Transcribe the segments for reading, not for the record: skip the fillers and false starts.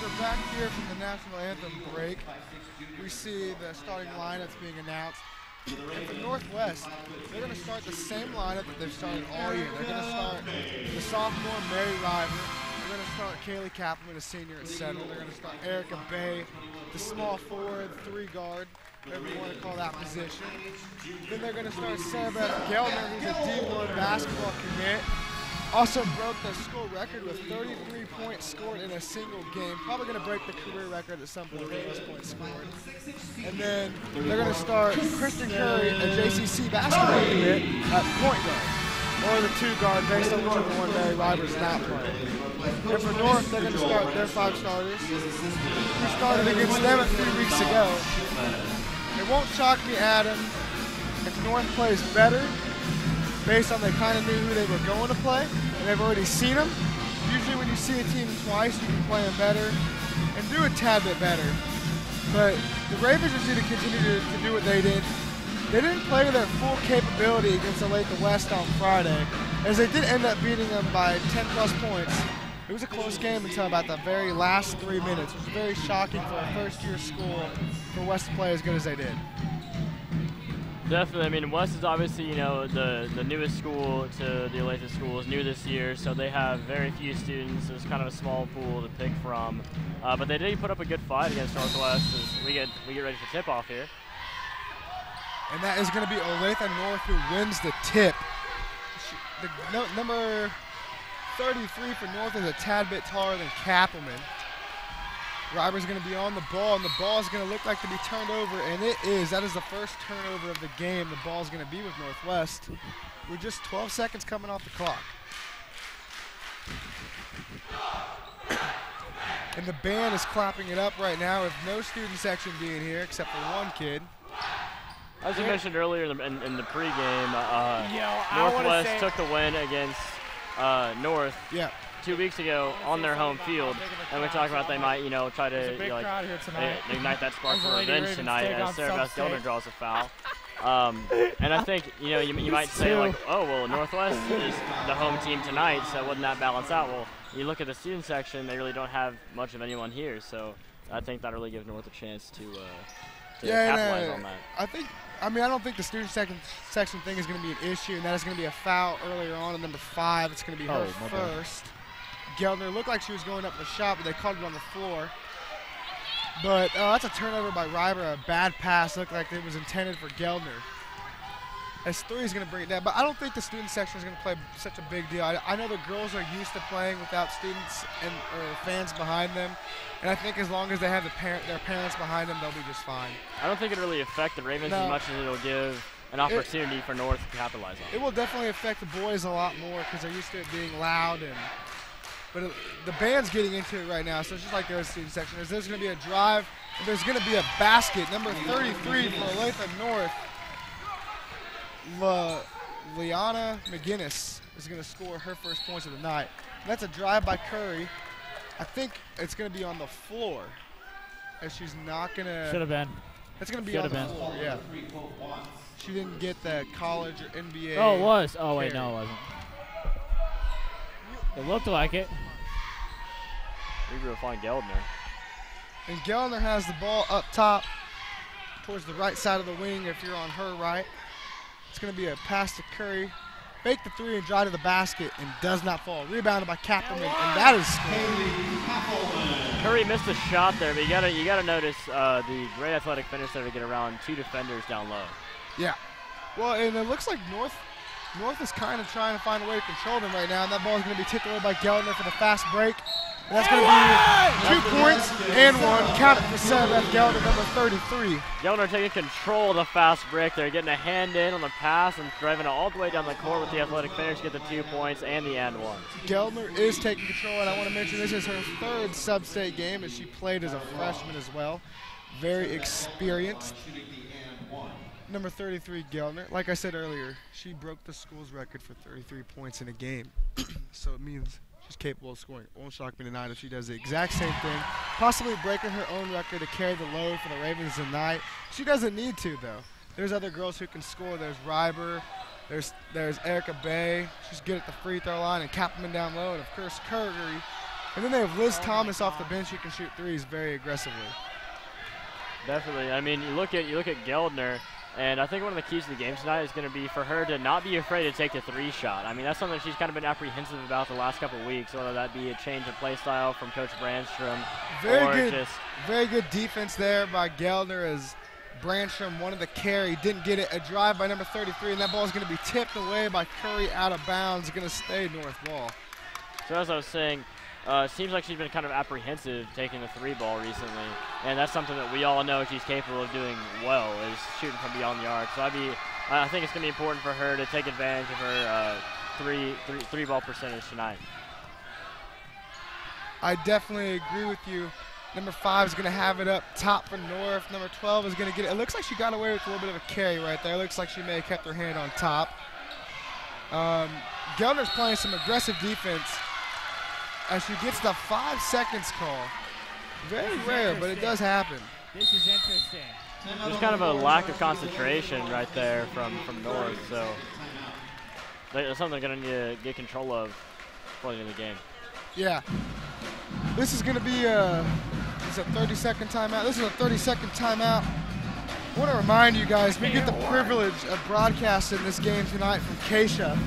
we're back here from the national anthem break. We see the starting lineups being announced. And for Northwest, they're going to start the same lineup that they've started all year. They're going to start the sophomore Mary River. They're going to start Kaylee Kappelman, a senior at center. They're going to start Erica Bay, the small forward, 3-guard, whatever you want to call that position. Then they're going to start Sarah Beth Geldner, who's a D1 basketball commit. Also broke the school record with 33 points scored in a single game. Probably going to break the career record at some point with those points scored. And then they're going to start Kristen Curry, a JCC basketball commit, at point guard, or the 2-guard based on whichever one Mary River's not playing. And for North, they're going to start their 5 starters. We started against them 3 weeks ago. It won't shock me, Adam, if North plays better, based on they kind of knew who they were going to play, and they've already seen them. Usually when you see a team twice, you can play them better and do a tad bit better. But the Ravens just need to continue to do what they did. They didn't play to their full capability against Olathe West on Friday, as they did end up beating them by 10-plus points. It was a close game until about the very last 3 minutes. It was very shocking for a first-year school for West to play as good as they did. Definitely. I mean, West is obviously, you know, the newest school to the Olathe schools, new this year, so they have very few students. There's kind of a small pool to pick from. But they did put up a good fight against Northwest as we get ready for tip-off here. And that is going to be Olathe North who wins the tip. Number 33 for North is a tad bit taller than Kappelman. Riber's going to be on the ball, and the ball is going to look like to be turned over, and it is. That is the first turnover of the game. The ball is going to be with Northwest. We're just 12 seconds coming off the clock. And the band is clapping it up right now with no student section being here except for one kid. As you mentioned earlier in the pregame, Northwest took the win against North. Yeah. 2 weeks ago on their home field, and we talked about they might, you know, try to ignite that spark for revenge tonight as Sarah Beth Geldner draws a foul. And I think, you know, you might say like, oh, well, Northwest is the home team tonight, so wouldn't that balance out? Well, you look at the student section, they really don't have much of anyone here, so I think that really gives North a chance to capitalize on that. I don't think the student section thing is going to be an issue, and that is going to be a foul earlier on at number 5. It's going to be her first. Geldner looked like she was going up for the shot, but they called it on the floor. But that's a turnover by Riber, a bad pass. Looked like it was intended for Geldner. S3 is going to bring it down, but I don't think the student section is going to play such a big deal. I know the girls are used to playing without students or fans behind them, and I think as long as they have their parents behind them, they'll be just fine. I don't think it'll really affect the Ravens as much as it'll give an opportunity for North to capitalize on. It will definitely affect the boys a lot more because they're used to it being loud but the band's getting into it right now, so it's just like there's student section. There's going to be a drive, and there's going to be a basket. Number 33 for Olathe North, Liana McGinnis is going to score her first points of the night. And that's a drive by Curry. I think it's going to be on the floor, as she's not going to. Should have been. It's going to be on the floor, yeah. She didn't get the college or NBA. Oh, it was. Oh, wait, no, it wasn't. It looked like it. We will find Geldner. And Geldner has the ball up top towards the right side of the wing if you're on her right. It's going to be a pass to Curry. Fake the 3 and drive to the basket and does not fall. Rebounded by Kappelman, and that is scored. Curry missed a shot there, but you gotta notice the great athletic finish there to get around 2 defenders down low. Yeah. Well, and it looks like North is kind of trying to find a way to control them right now, and that ball is going to be tipped away by Geldner for the fast break. And that's going to be 2 points and 1. Count it for Sarah Geldner, number 33. Geldner taking control of the fast break there, getting a hand in on the pass and driving it all the way down the court with the athletic finish to get the 2 points and the and 1. Geldner is taking control, and I want to mention this is her 3rd sub-state game, as she played as a freshman as well. Very experienced. Number 33, Geldner. Like I said earlier, she broke the school's record for 33 points in a game. So it means she's capable of scoring. It won't shock me tonight if she does the exact same thing, possibly breaking her own record to carry the load for the Ravens tonight. She doesn't need to, though. There's other girls who can score. There's Riber. There's Erica Bay. She's good at the free throw line, and Kappelman down low. And, of course, Curry And then they have Liz Thomas off the bench who can shoot threes very aggressively. Definitely. I mean, you look at Geldner, and I think one of the keys to the game tonight is going to be for her to not be afraid to take the three shot. I mean, that's something she's kind of been apprehensive about the last couple of weeks, whether that be a change of play style from Coach Brandstrom Very good defense there by Geldner as Brandstrom wanted the carry, didn't get it. A drive by number 33, and that ball is going to be tipped away by Curry out of bounds. Going to stay North ball. So as I was saying, it seems like she's been kind of apprehensive taking the three ball recently, and that's something that we all know she's capable of doing well, is shooting from beyond the arc. So I think it's going to be important for her to take advantage of her three ball percentage tonight. I definitely agree with you. Number 5 is going to have it up top for North. Number 12 is going to get it. It looks like she got away with a little bit of a carry right there. It looks like she may have kept her hand on top. Geldner's playing some aggressive defense as she gets the 5 seconds call. Very rare, but it does happen. This is interesting. There's kind of a lack of concentration right there from North, so that's something they're going to need to get control of before the end of the game. Yeah. This is going to be a 30-second timeout. This is a 30-second timeout. I want to remind you guys, we get the privilege of broadcasting this game tonight from Keisha.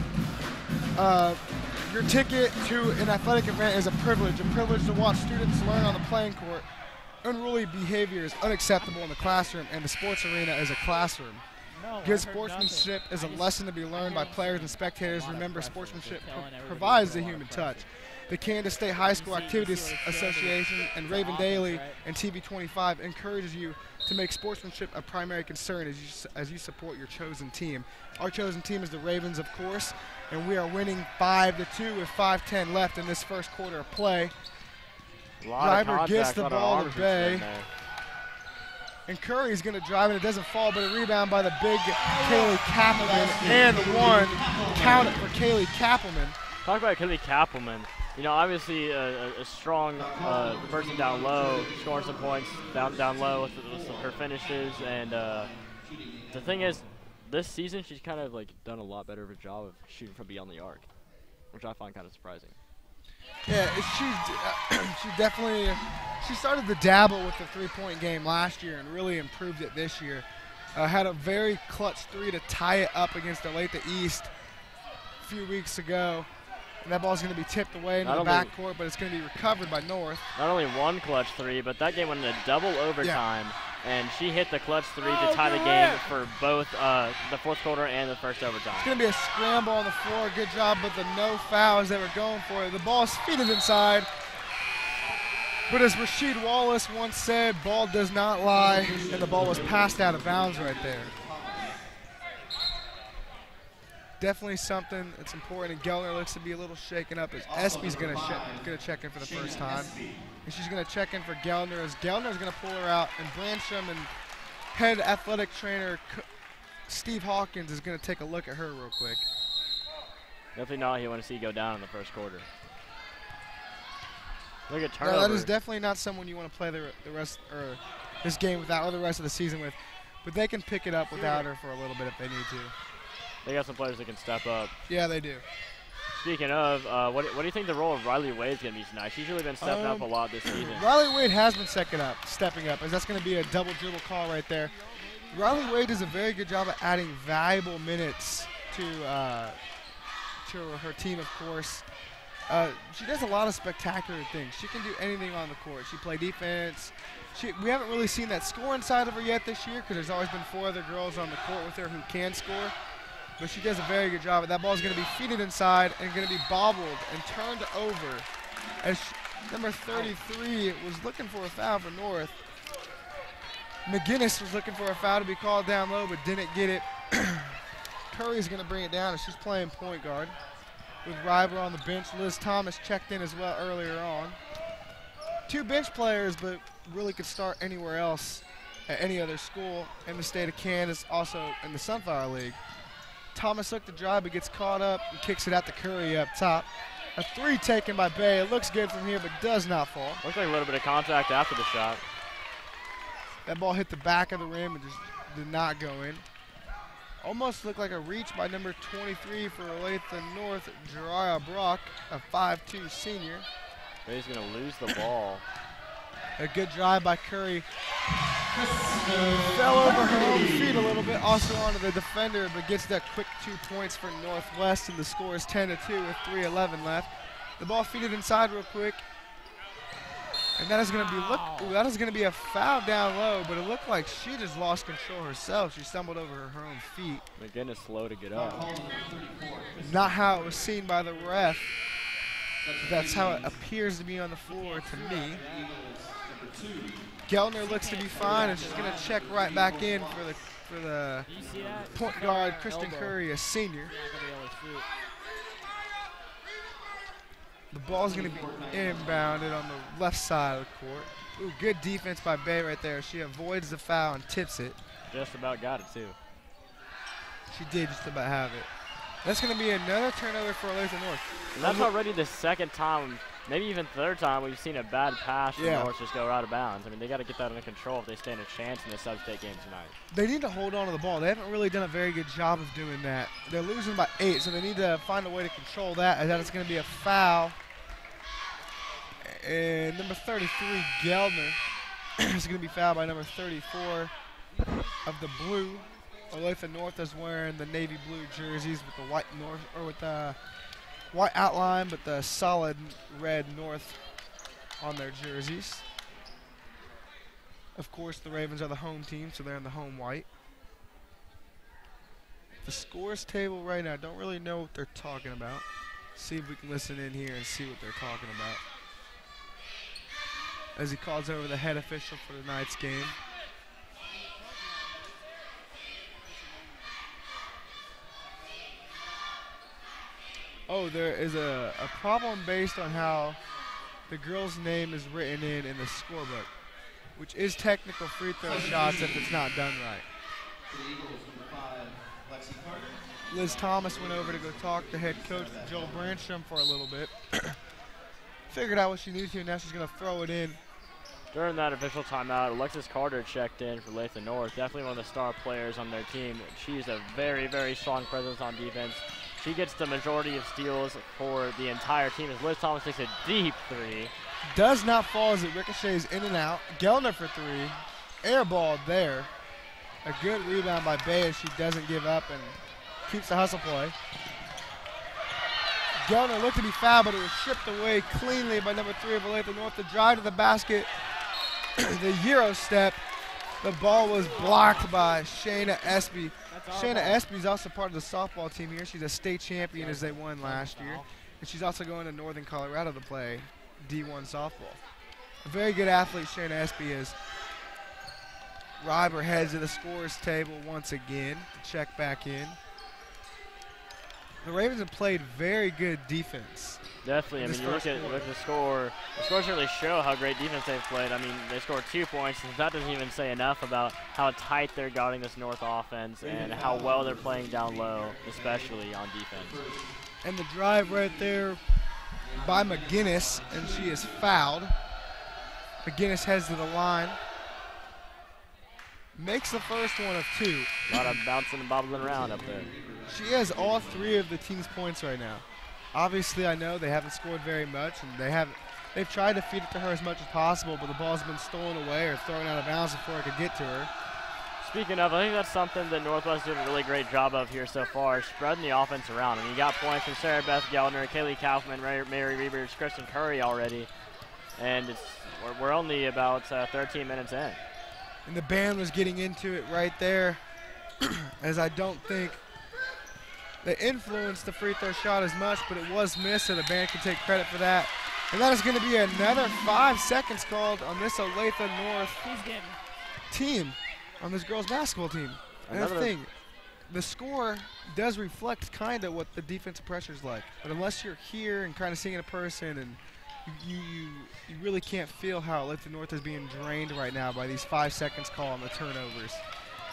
Your ticket to an athletic event is a privilege to watch students learn on the playing court. Unruly behavior is unacceptable in the classroom, and the sports arena is a classroom. Good sportsmanship is a lesson to be learned by players and spectators. Remember, sportsmanship provides the human touch. The Kansas State High School Activities Association and Raven Daily and TV25 encourages you to make sportsmanship a primary concern as you support your chosen team. Our chosen team is the Ravens, of course, and we are winning 5-2 with 5:10 left in this first quarter of play. Driver gets the ball to Bay. And Curry is going to drive, and it doesn't fall, but a rebound by the big Kaylee Kappelman, and one count it for Kaylee Kappelman. Talk about Kaylee Kappelman. You know, obviously a strong person down low, scoring some points down low with her finishes. And the thing is, this season she's kind of like done a lot better of a job of shooting from beyond the arc, which I find kind of surprising. Yeah, she started to dabble with the three-point game last year and really improved it this year. Had a very clutch three to tie it up against Olathe East a few weeks ago. And that ball's going to be tipped away into the backcourt, but it's going to be recovered by North. Not only one clutch three, but that game went into double overtime, and she hit the clutch three to tie the game for both the fourth quarter and the first overtime. It's going to be a scramble on the floor. Good job with the no fouls they were going for it. The ball is feeded inside. But as Rasheed Wallace once said, ball does not lie, and the ball was passed out of bounds right there. Definitely something that's important, and Geldner looks to be a little shaken up as Espy's going to check in for the first time. And she's going to check in for Geldner as Geldner's going to pull her out, and Brandstrom and head athletic trainer Steve Hawkins is going to take a look at her real quick. Definitely not what you want to see go down in the first quarter. Look at turnover. No, that is definitely not someone you want to play the rest or this game without, or the rest of the season with. But they can pick it up without her for a little bit if they need to. They got some players that can step up. Yeah, they do. Speaking of, what do you think the role of Riley Wade's going to be tonight? She's really been stepping up a lot this season. Riley Wade has been stepping up, as that's going to be a double dribble call right there. Riley Wade does a very good job of adding valuable minutes to her team, of course. She does a lot of spectacular things. She can do anything on the court. She plays defense. We haven't really seen that scoring side of her yet this year because there's always been 4 other girls on the court with her who can score. But she does a very good job. That ball is going to be feeded inside and going to be bobbled and turned over as number 33 was looking for a foul for North. McGinnis was looking for a foul to be called down low but didn't get it. Curry's going to bring it down as she's playing point guard with River on the bench. Liz Thomas checked in as well earlier on. 2 bench players, but really could start anywhere else at any other school in the state of Kansas, also in the Sunflower League. Thomas looked to drive, but gets caught up and kicks it out to Curry up top. A 3 taken by Bay. It looks good from here, but does not fall. Looks like a little bit of contact after the shot. That ball hit the back of the rim and just did not go in. Almost looked like a reach by number 23 for Olathe North, Jariah Brock, a 5'2" senior. But he's going to lose the ball. A good drive by Curry. Fell over her own feet a little bit, also onto the defender, but gets that quick 2 points for Northwest, and the score is 10-2 with 3:11 left. The ball feeded inside real quick, and that is going to be a foul down low, but it looked like she just lost control herself. She stumbled over her own feet. McGinnis slow to get up. Not how it was seen by the ref. That's how it appears to be on the floor to me. Geltner looks to be fine, and she's going to check right back in for the point guard, Kristen Curry, a senior. The ball's going to be inbounded on the left side of the court. Ooh, good defense by Bay right there. She avoids the foul and tips it. Just about got it, too. She did just about have it. That's going to be another turnover for Olathe North. And that's already the second time, maybe even third time, we've seen a bad pass from North just go out of bounds. I mean, they got to get that under control if they stand a chance in the sub-state game tonight. They need to hold on to the ball. They haven't really done a very good job of doing that. They're losing by 8, so they need to find a way to control that, as that is going to be a foul. And number 33, Geltner, is going to be fouled by number 34 of the blue. Olathe North is wearing the navy blue jerseys with the white North, or with the white outline, but the solid red North on their jerseys. Of course, the Ravens are the home team, so they're in the home white. The scores table right now, don't really know what they're talking about. See if we can listen in here and see what they're talking about. As he calls over the head official for tonight's game. Oh, there is a problem based on how the girl's name is written in the scorebook, which is technical free throw shots if it's not done right. Liz Thomas went over to go talk to head coach Joel Branstrom for a little bit. Figured out what she needed to, and now she's going to throw it in. During that official timeout, Alexis Carter checked in for Olathe North. Definitely one of the star players on their team. She's a very, very strong presence on defense. She gets the majority of steals for the entire team as Liz Thomas takes a deep three. Does not fall as it ricochets in and out. Geltner for 3. Air ball there. A good rebound by Bay as she doesn't give up and keeps the hustle play. Geltner looked to be fouled, but it was stripped away cleanly by number 3 of Olathe North. The drive to the basket, the Euro step. The ball was blocked by Shayna Espy. Shayna Espy is also part of the softball team here. She's a state champion as they won last year. And she's also going to Northern Colorado to play D1 softball. A very good athlete Shayna Espy is. Ryber heads to the scores table once again to check back in. The Ravens have played very good defense. Definitely. I mean, you look at the score. The scores really show how great defense they've played. I mean, they scored 2 points, and that doesn't even say enough about how tight they're guarding this North offense and how well they're playing down low, especially on defense. And the drive right there by McGinnis, and she is fouled. McGinnis heads to the line. Makes the first one of 2. A lot of bouncing and bobbling around up there. She has all 3 of the team's points right now. Obviously, I know they haven't scored very much, and they've tried to feed it to her as much as possible, but the ball's been stolen away or thrown out of bounds before it could get to her. Speaking of, I think that's something that Northwest is doing a really great job of here so far, spreading the offense around. I mean, you got points from Sarah Beth Geltner, Kaylee Kaufman, Mary Reavers, Kristen Curry already, and we're only about 13 minutes in. And the band was getting into it right there, as I don't think they influenced the free throw shot as much, but it was missed, so the band can take credit for that. And that is going to be another 5 seconds called on this Olathe North team, on this girls basketball team. Another thing, the score does reflect kind of what the defensive pressure is like, but unless you're here and kind of seeing it in person, and you really can't feel how Olathe North is being drained right now by these 5 seconds call on the turnovers.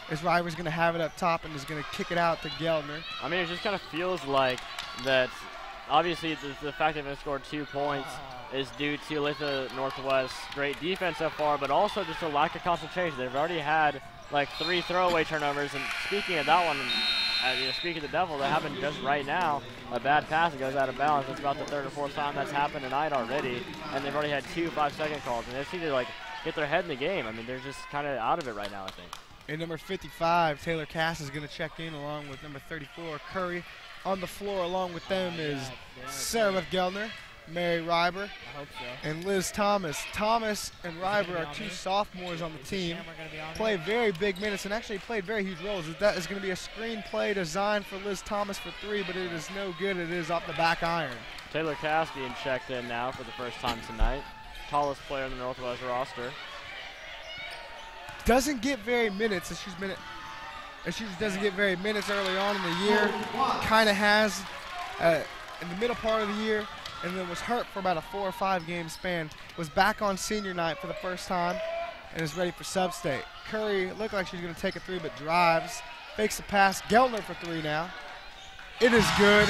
As Ryver's going to have it up top and is going to kick it out to Geltner. I mean, it just kind of feels like that. Obviously, the fact that they've scored 2 points is due to Olathe Northwest's great defense so far, but also just a lack of concentration. They've already had like 3 throwaway turnovers, and speaking of that one, speaking of the devil, that happened just right now. A bad pass that goes out of bounds. That's about the third or fourth time that's happened tonight already, and they've already had 2 5-second calls, and they seem to like get their head in the game. I mean, they're just kind of out of it right now, I think. And number 55, Taylor Cass, is going to check in along with number 34, Curry. On the floor along with them is Sarah Beth Gelner, Mary Reiber, and Liz Thomas. Thomas and Reiber are 2 sophomores on the team. Play very big minutes and actually played very huge roles. That is going to be a screen play designed for Liz Thomas for 3, but it is no good. It is off the back iron. Taylor Cass being checked in now for the first time tonight. Tallest player in the Northwest roster. Doesn't get very minutes as she doesn't get very minutes early on in the year. Kind of has in the middle part of the year, and then was hurt for about a 4 or 5 game span. Was back on senior night for the first time and is ready for sub-state. Curry looked like she's going to take a 3, but drives, fakes the pass. Gelner for 3 now. It is good.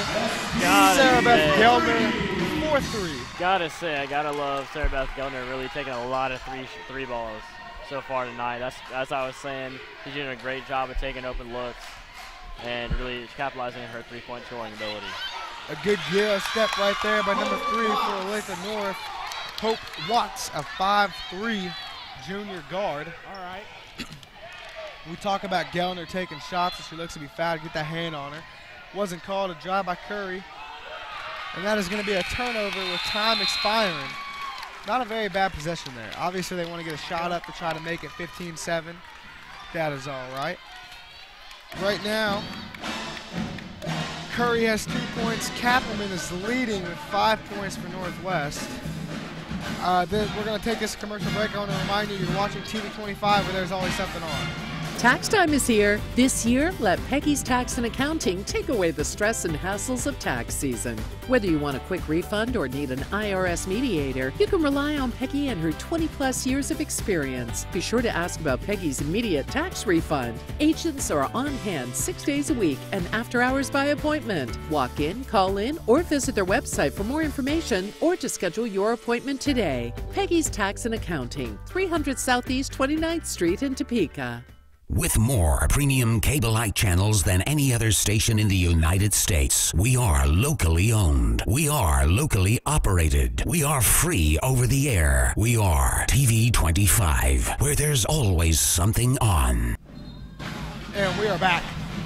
Sarah Beth Gelner for 3. Gotta say, I gotta love Sarah Beth Gelner really taking a lot of three balls so far tonight. That's as I was saying, she's doing a great job of taking open looks and really capitalizing on her 3-point scoring ability. A good gear step right there by number 3 for Olathe North. Hope Watts, a 5'3" junior guard. All right. We talk about Gelner taking shots as she looks to be fouled. Get that hand on her. Wasn't called. A drive by Curry. And that is going to be a turnover with time expiring. Not a very bad possession there. Obviously, they want to get a shot up to try to make it 15-7. That is all right. Right now, Curry has 2 points. Kappelman is leading with 5 points for Northwest. Then we're going to take this commercial break. I want to remind you, you're watching TV25 where there's always something on. Tax time is here. This year, let Peggy's Tax and Accounting take away the stress and hassles of tax season. Whether you want a quick refund or need an IRS mediator, you can rely on Peggy and her 20-plus years of experience. Be sure to ask about Peggy's immediate tax refund. Agents are on hand 6 days a week and after hours by appointment. Walk in, call in, or visit their website for more information or to schedule your appointment today. Peggy's Tax and Accounting, 300 Southeast 29th Street in Topeka. With more premium cable-like channels than any other station in the United States, we are locally owned. We are locally operated. We are free over the air. We are TV25, where there's always something on. And we are back.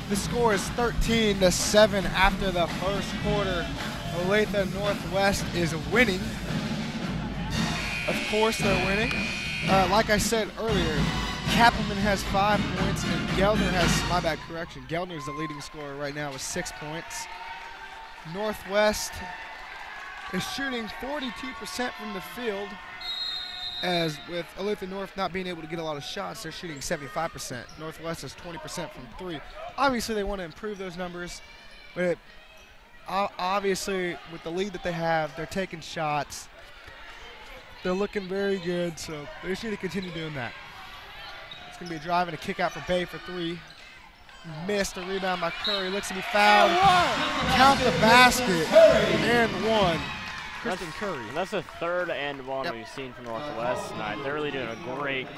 The score is 13-7 after the first quarter. Olathe Northwest is winning. Of course they're winning. Like I said earlier, Kappelman has 5 points, and Gelner has, my bad correction, Gelner is the leading scorer right now with 6 points. Northwest is shooting 42% from the field, as with Olathe North not being able to get a lot of shots, they're shooting 75%. Northwest is 20% from 3. Obviously, they want to improve those numbers, but obviously, with the lead that they have, they're taking shots. They're looking very good, so they just need to continue doing that. It's going to be a drive and a kick out for Bay for 3. Missed a rebound by Curry. Looks to be fouled. Count the basket. And 1. Kristen Curry. That's the third and 1 we've seen from Northwest tonight. They're really doing a great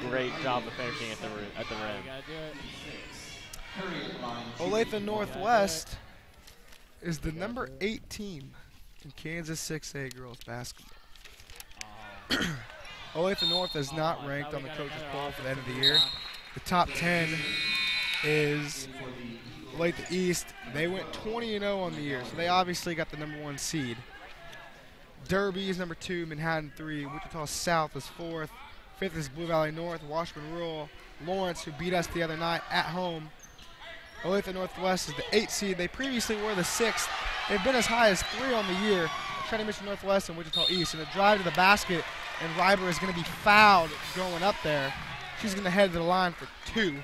job of finishing at the rim. Olathe Northwest is the number 8 team in Kansas 6A girls basketball. Olathe North is not ranked on the coaches poll for the end of the year. The top 10 is Olathe East. They went 20-0 on the year, so they obviously got the number 1 seed. Derby is number 2, Manhattan 3, Wichita South is 4th, 5th is Blue Valley North, Washburn Rural, Lawrence, who beat us the other night at home. Olathe Northwest is the 8th seed. They previously were the 6th. They've been as high as 3 on the year. Trinity Mission Northwest and Wichita East, and a drive to the basket, and Reiber is going to be fouled going up there. She's going to head to the line for 2.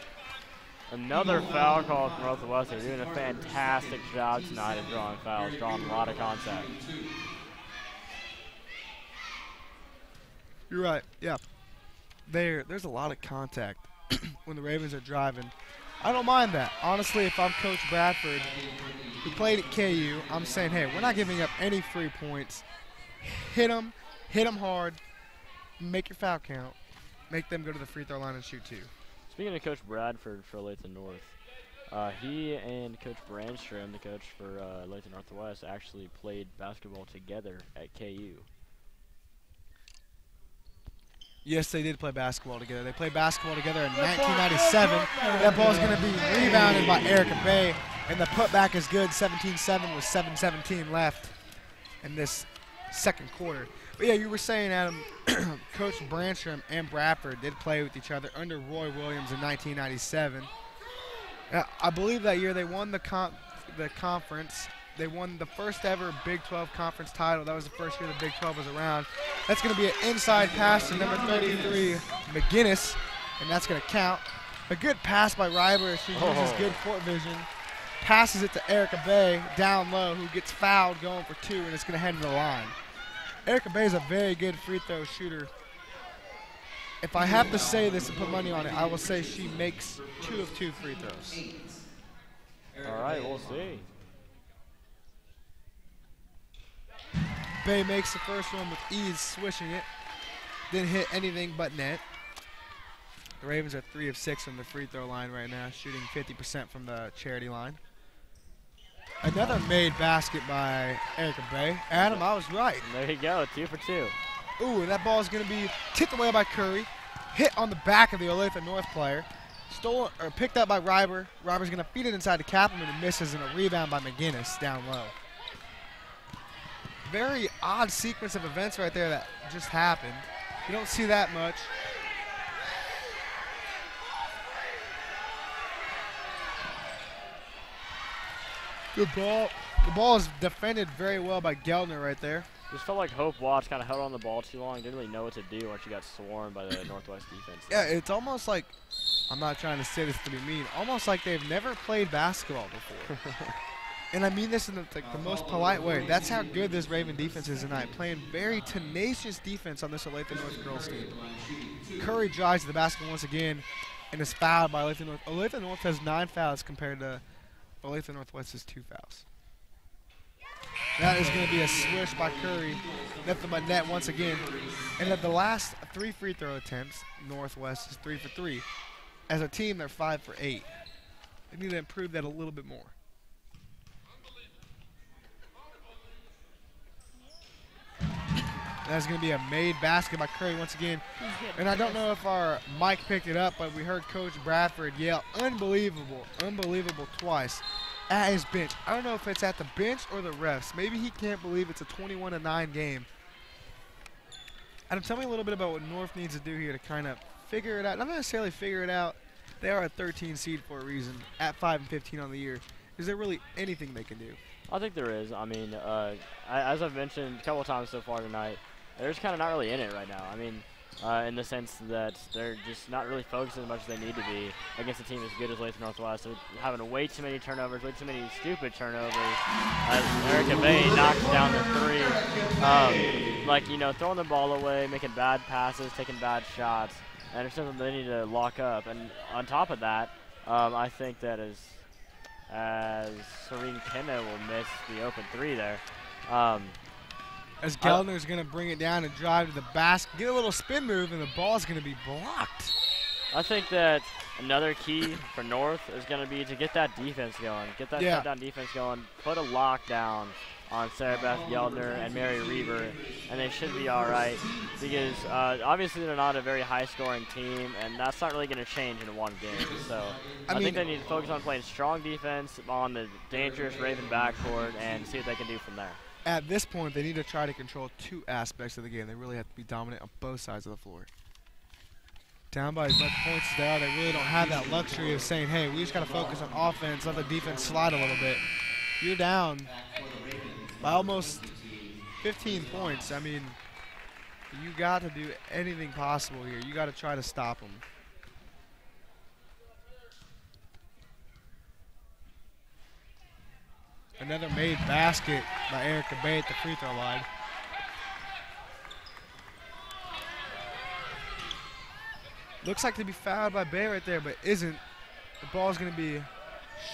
Another foul call from Northwest. They're doing a fantastic job tonight at drawing fouls, drawing a lot of contact. You're right, yeah. There's a lot of contact when the Ravens are driving. I don't mind that. Honestly, if I'm Coach Bradford, who played at KU, I'm saying, hey, we're not giving up any free points. Hit them hard, make your foul count, make them go to the free throw line and shoot 2. Speaking of Coach Bradford for Olathe North, He and Coach Brandstrom, the coach for Lathrop Northwest, actually played basketball together at KU. Yes, they did play basketball together. They played basketball together in 1997. That ball is going to be rebounded by Erica Bay, and the putback is good, 17-7 with 7:17 left in this second quarter. But yeah, you were saying, Adam, Coach Brandstrom and Bradford did play with each other under Roy Williams in 1997. I believe that year they won the conference. They won the first ever Big 12 conference title. That was the first year the Big 12 was around. That's going to be an inside pass to number 33, McGinnis, and that's going to count. A good pass by Reiber. She uses good court vision. Passes it to Erica Bay down low, who gets fouled going for 2, and it's going to head to the line. Erica Bay is a very good free throw shooter. If I have to say this and put money on it, I will say she makes 2 of 2 free throws. All right, we'll see. Bay makes the first one with ease, swishing it. Didn't hit anything but net. The Ravens are 3 of 6 from the free throw line right now, shooting 50% from the charity line. Another made basket by Erica Bay. Adam, I was right. There you go, 2 for 2. Ooh, and that ball is going to be tipped away by Curry. Hit on the back of the Olathe North player. Stolen or picked up by Reiber. Reiber's going to feed it inside to Kaplan and misses, and a rebound by McGinnis down low. Very odd sequence of events right there that just happened. You don't see that much. Good ball. The ball is defended very well by Geldner right there. Just felt like Hope Watts kind of held on the ball too long. Didn't really know what to do once she got swarmed by the Northwest defense. Yeah, it's almost like, I'm not trying to say this to be mean, almost like they've never played basketball before. And I mean this in the most polite way. That's how good this Raven defense is tonight, playing very tenacious defense on this Olathe North girls team. Curry drives to the basket once again and is fouled by Olathe North. Olathe North has 9 fouls compared to Olathe Northwest's 2 fouls. That is going to be a swish by Curry. Nothing but net once again. And at the last 3 free throw attempts, Northwest is 3 for 3. As a team, they're 5 for 8. They need to improve that a little bit more. That's going to be a made basket by Curry once again. And I don't know if our mic picked it up, but we heard Coach Bradford yell, unbelievable, unbelievable twice at his bench. I don't know if it's at the bench or the refs. Maybe he can't believe it's a 21-9 game. Adam, tell me a little bit about what North needs to do here to kind of figure it out. Not necessarily figure it out. They are a 13 seed for a reason at 5-15 on the year. Is there really anything they can do? I think there is. I mean, as I've mentioned a couple of times so far tonight, they're just kind of not really in it right now. I mean, in the sense that they're just not really focusing as much as they need to be against a team as good as Lathrop Northwest. They're having way too many turnovers, way too many stupid turnovers. As Erica Bay knocks down the 3. Like, you know, throwing the ball away, making bad passes, taking bad shots. And it's something they need to lock up. And on top of that, I think that as Serene Kenna will miss the open 3 there. As Geldner's going to bring it down and drive to the basket, get a little spin move, and the ball's going to be blocked. I think that another key for North is going to be to get that defense going, get that shutdown defense going, put a lockdown on Sarah Beth Geldner and Mary Reaver, and they should be all right because obviously they're not a very high-scoring team, and that's not really going to change in one game. So I think they need to focus on playing strong defense on the dangerous Raven backcourt and see what they can do from there. At this point, they need to try to control 2 aspects of the game. They really have to be dominant on both sides of the floor. Down by as much points as they are, they really don't have that luxury of saying, hey, we just got to focus on offense, let the defense slide a little bit. You're down by almost 15 points. I mean, you got to do anything possible here. You got to try to stop them. Another made basket by Erica Bay at the free throw line. Looks like to be fouled by Bay right there, but isn't. The ball's going to be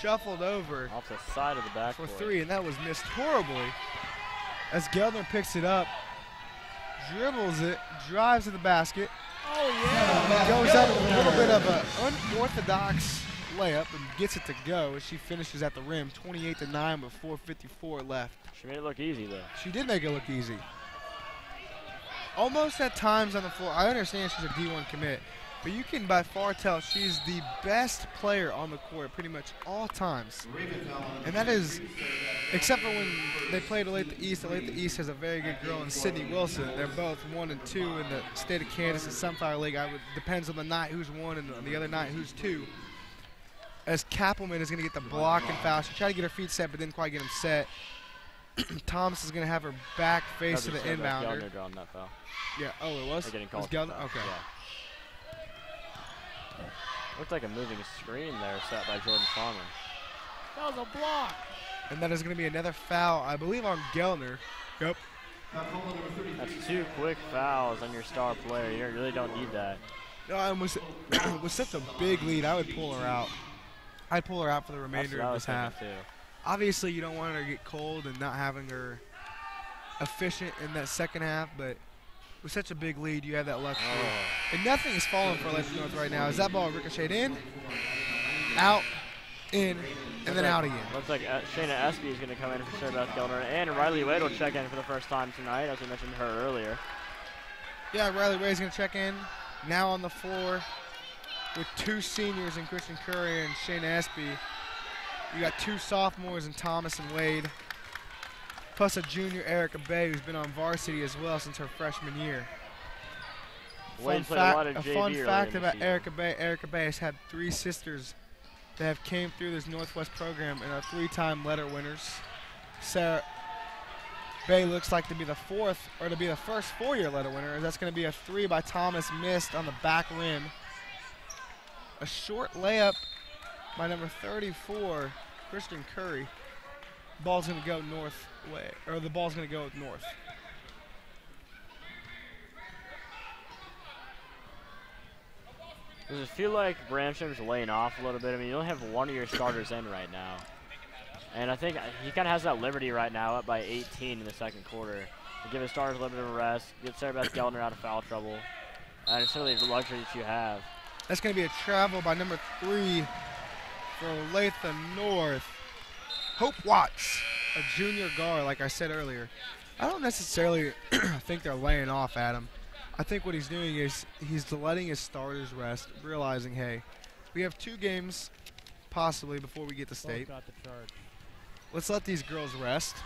shuffled over off the side of the backcourt for 3, and that was missed horribly. As Geldner picks it up, dribbles it, drives to the basket. Oh, yeah. Goes up with a little bit of an unorthodox layup and gets it to go as she finishes at the rim, 28-9 with 4:54 left. She made it look easy, though. She did make it look easy. Almost at times on the floor. I understand she's a D1 commit, but you can by far tell she's the best player on the court pretty much all times. And that is, except for when they played Elite the East. Elite the East has a very good girl in Sydney Wilson. They're both 1 and 2 in the state of Kansas and Sunfire League. Depends on the night who's 1 and the other night who's 2. As Kappelman is going to get the block and foul. She tried to get her feet set but didn't quite get them set. Thomas is going to have her back face to the inbounder. On that foul. Yeah, oh, it was? Getting called. Okay. Yeah. Looked like a moving screen there set by Jordan Farmer. That was a block. And that is going to be another foul, I believe, on Gellner. Yep. That's 2 quick fouls on your star player. You really don't need that. No, and with such a big lead, I would pull her out. I'd pull her out for the remainder of this half. Too. Obviously, you don't want her to get cold and not having her efficient in that second half, but with such a big lead, you have that luxury. And nothing is falling for Lake North right now. As that ball ricocheted in, out, in, and then out again. Looks like Shayna Espy is going to come in for Sarah Beth Gelder, and Riley Wade will check in for the first time tonight, as we mentioned her earlier. Yeah, Riley Wade's going to check in. Now on the floor with 2 seniors in Christian Curry and Shayna Espy. You got 2 sophomores in Thomas and Wade, plus a junior, Erica Bay, who's been on varsity as well since her freshman year. A fun fact about Erica Bay has had 3 sisters that have came through this Northwest program and are 3-time letter winners. Sarah Bay looks like to be the first 4-year letter winner. That's going to be a 3 by Thomas, missed on the back rim. A short layup by number 34, Christian Curry. Ball's going to go north way, or the ball's going to go north. Does it feel like Bramsham's laying off a little bit? I mean, you only have 1 of your starters in right now. And I think he kind of has that liberty right now, up by 18 in the second quarter. To give his starters a little bit of a rest, get Sarah Beth Gelder out of foul trouble. And it's really the luxury that you have. That's going to be a travel by number 3 for Olathe North. Hope Watts, a junior guard, like I said earlier. I don't necessarily think they're laying off Adam. I think what he's doing is he's letting his starters rest, realizing, hey, we have 2 games possibly before we get to state. Let's let these girls rest.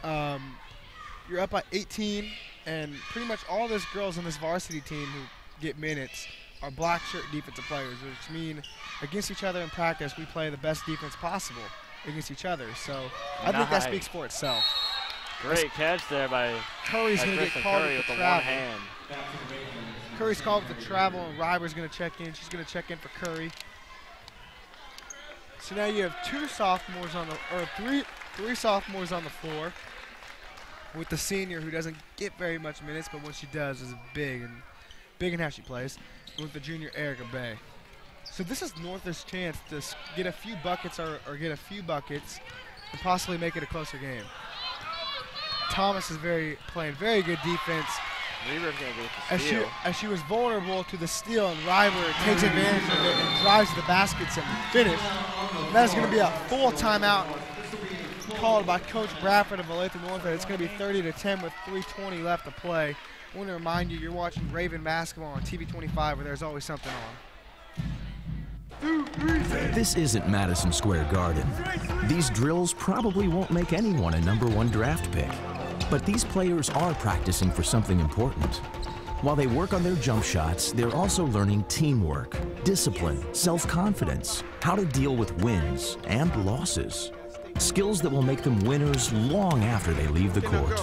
You're up by 18, and pretty much all those girls on this varsity team who get minutes are black shirt defensive players, which mean against each other in practice, we play the best defense possible against each other. So I think that speaks for itself. Great catch there by Curry's going to get called Curry with the one travel. hand. Curry's called with the travel, and Ryber's going to check in. She's going to check in for Curry. So now you have 2 sophomores on the, or three sophomores on the floor, with the senior who doesn't get very much minutes, but when she does, is big in how she plays, with the junior Erica Bay. So this is North's chance to get a few buckets or get a few buckets and possibly make it a closer game. Thomas is playing very good defense. Reber's going to get the steal. As she was vulnerable to the steal, and Ryber takes advantage of it and drives to the baskets and finish. And that is going to be a full timeout called by Coach Bradford of Olathe North. It's going to be 30-10 with 3:20 left to play. I want to remind you, you're watching Raven basketball on TV 25, where there's always something on. This isn't Madison Square Garden. These drills probably won't make anyone a #1 draft pick. But these players are practicing for something important. While they work on their jump shots, they're also learning teamwork, discipline, self-confidence, how to deal with wins and losses. Skills that will make them winners long after they leave the court.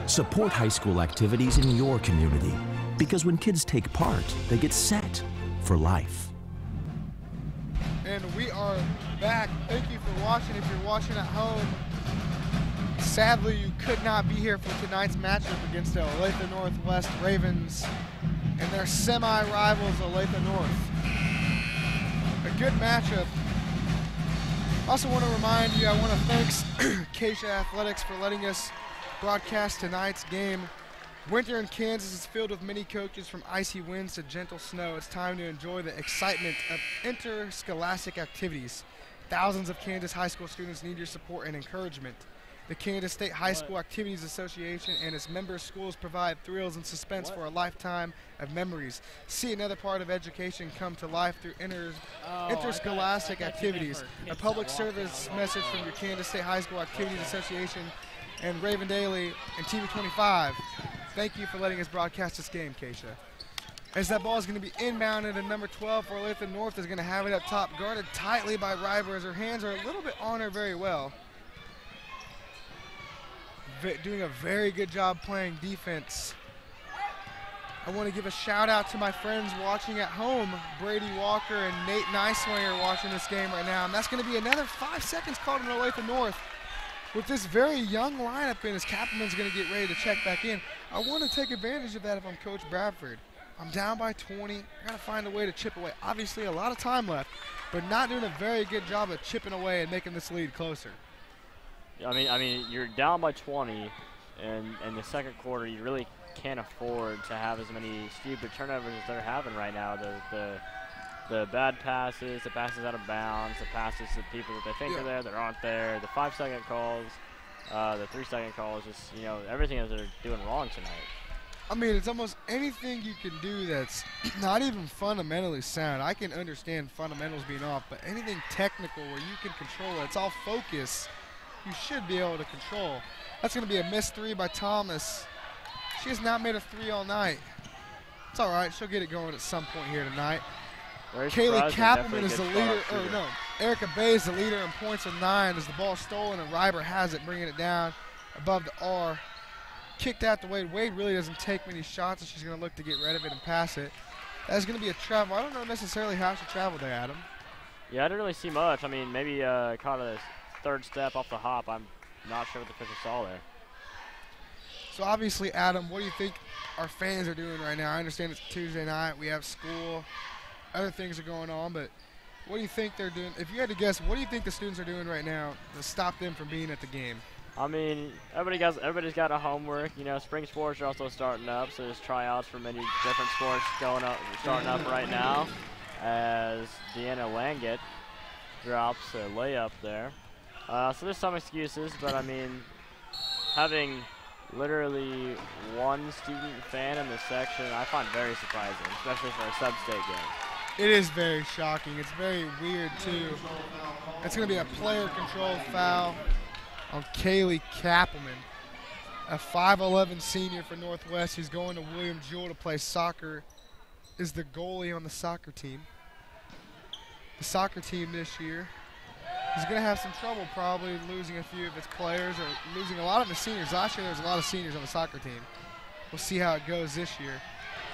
Support high school activities in your community, because when kids take part, they get set for life. And we are back. Thank you for watching. If you're watching at home, sadly you could not be here for tonight's matchup against the Olathe Northwest Ravens and their semi-rivals Olathe North. A good matchup. Also want to remind you, I want to thank Keisha Athletics for letting us broadcast tonight's game Winter in Kansas is filled with many coaches, from icy winds to gentle snow. It's time to enjoy the excitement of interscholastic activities. Thousands of Kansas high school students need your support and encouragement. The Kansas State High School Activities Association and its member schools provide thrills and suspense for a lifetime of memories. See another part of education come to life through interscholastic activities. A public service message from your Kansas State High School Activities Association and Raven Daily and TV25. Thank you for letting us broadcast this game, Keisha. As that ball is going to be inbounded, and number 12 for Olathe North is going to have it up top, guarded tightly by Ryber as her hands are a little bit on her very well. Doing a very good job playing defense. I want to give a shout out to my friends watching at home, Brady Walker and Nate Niceway watching this game right now, and that's going to be another 5 seconds called in Olathe North. With this very young lineup in, as Kappelman's going to get ready to check back in, I want to take advantage of that if I'm Coach Bradford. I'm down by 20. I got to find a way to chip away. Obviously, a lot of time left, but not doing a very good job of chipping away and making this lead closer. I mean, you're down by 20, and in the second quarter, you really can't afford to have as many stupid turnovers as they're having right now. The bad passes, the passes out of bounds, the passes to people that they think are there that aren't there, the 5-second calls, the 3-second calls, just, you know, everything that they're doing wrong tonight. I mean, it's almost anything you can do that's not even fundamentally sound. I can understand fundamentals being off, but anything technical where you can control it, it's all focus, you should be able to control. That's going to be a missed 3 by Thomas. She has not made a 3 all night. It's all right. She'll get it going at some point here tonight. Kaylee Kappelman is the leader. Erica Bay is the leader in points with 9 as the ball stolen, and Ryber has it, bringing it down above the R. Kicked out to Wade. Wade really doesn't take many shots, and she's going to look to get rid of it and pass it. That's going to be a travel. I don't know necessarily how she traveled there, Adam. Yeah, I didn't really see much. I mean, maybe caught a third step off the hop. I'm not sure what the official saw there. So obviously, Adam, what do you think our fans are doing right now? I understand it's Tuesday night. We have school. Other things are going on, but what do you think they're doing? If you had to guess, what do you think the students are doing right now to stop them from being at the game? I mean, everybody's got a homework. You know, spring sports are also starting up, so there's tryouts for many different sports starting up right now. As Deanna Langet drops a layup there. So there's some excuses, but I mean, having literally one student fan in the section, I find very surprising, especially for a sub-state game. It is very shocking. It's very weird, too. It's going to be a player-controlled foul on Kaylee Kappelman, a 5'11" senior for Northwest who's going to William Jewell to play soccer, is the goalie on the soccer team. The soccer team this year is going to have some trouble probably losing a few of its players or losing a lot of the seniors. Last year there was a lot of seniors on the soccer team. We'll see how it goes this year.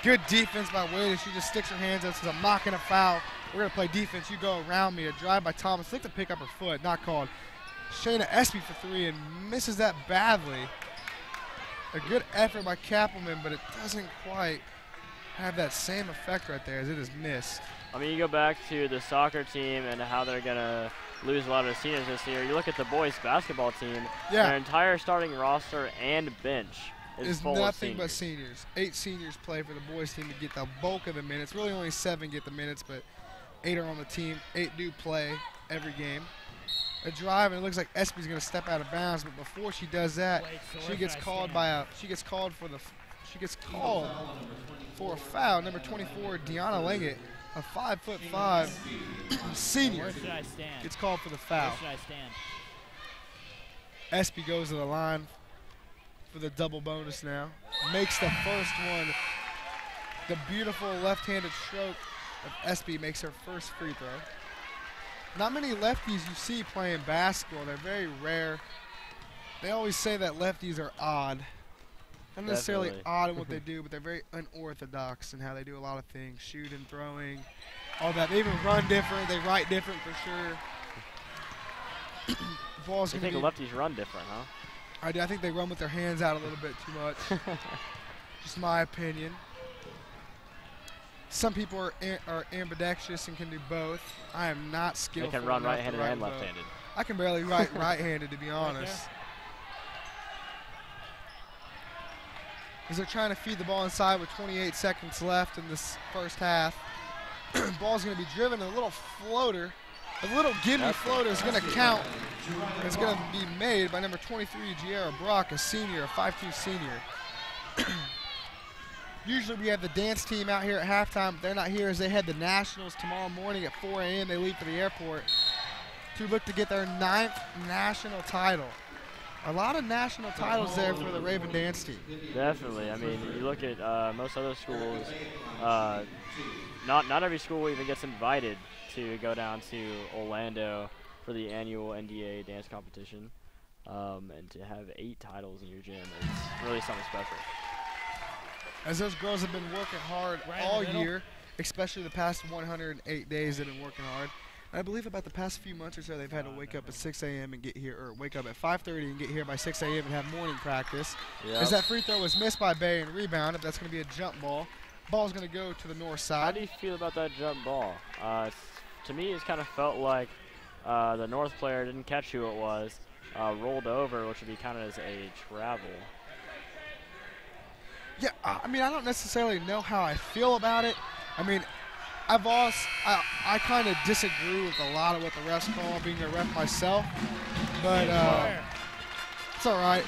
Good defense by Wade. She just sticks her hands up, says, I'm not going to foul. We're going to play defense. You go around me. A drive by Thomas. I think to pick up her foot. Not called. Shayna Espy for 3 and misses that badly. A good effort by Kappelman, but it doesn't quite have that same effect right there as it is missed. I mean, you go back to the soccer team and how they're going to lose a lot of the seniors this year. You look at the boys basketball team, their entire starting roster and bench is full nothing of but seniors. 8 seniors play for the boys team to get the bulk of the minutes. Really only 7 get the minutes, but 8 are on the team. 8 do play every game. A drive, and it looks like Espy's going to step out of bounds, but before she does that, she gets called for a foul. Number 24, Deanna Leggett, a 5'5" senior, gets called for the foul. Where should I stand? Espy goes to the line for the double bonus now. Makes the first one. The beautiful left-handed stroke of Espy makes her first free throw. Not many lefties you see playing basketball. They're very rare. They always say that lefties are odd. Not necessarily odd in what they do, but they're very unorthodox in how they do a lot of things. Shooting, throwing, all that. They even run different. They write different for sure. Ball's you think lefties run different, huh? I do. I think they run with their hands out a little bit too much. Just my opinion. Some people are ambidextrous and can do both. I am not skillful. They can run right-handed and left-handed. I can barely write right-handed, to be honest. as they're trying to feed the ball inside with 28 seconds left in this first half. Ball's going to be driven, a little floater. A little gimme floater is going to count. It's going to be made by number 23, Giera Brock, a senior, a 5'2" senior. Usually we have the dance team out here at halftime, but they're not here as they head the Nationals tomorrow morning at 4 a.m. They leave for the airport to look to get their 9th national title. A lot of national titles there for the Raven dance team. Definitely. I mean, you look at most other schools, not every school even gets invited to go down to Orlando for the annual NDA dance competition. And to have 8 titles in your gym is really something special. As those girls have been working hard all year, especially the past 108 days they've been working hard. I believe about the past few months or so they've had to wake up at 6 a.m. and get here, or wake up at 5:30 and get here by 6 a.m. and have morning practice. Yep. As that free throw was missed by Bay and rebound, if that's going to be a jump ball. Ball's going to go to the north side. How do you feel about that jump ball? To me, it's kind of felt like the north player didn't catch who it was, rolled over, which would be counted as a travel. Yeah, I mean, I don't necessarily know how I feel about it. I mean, I kind of disagree with a lot of what the refs call, being a ref myself, but it's all right.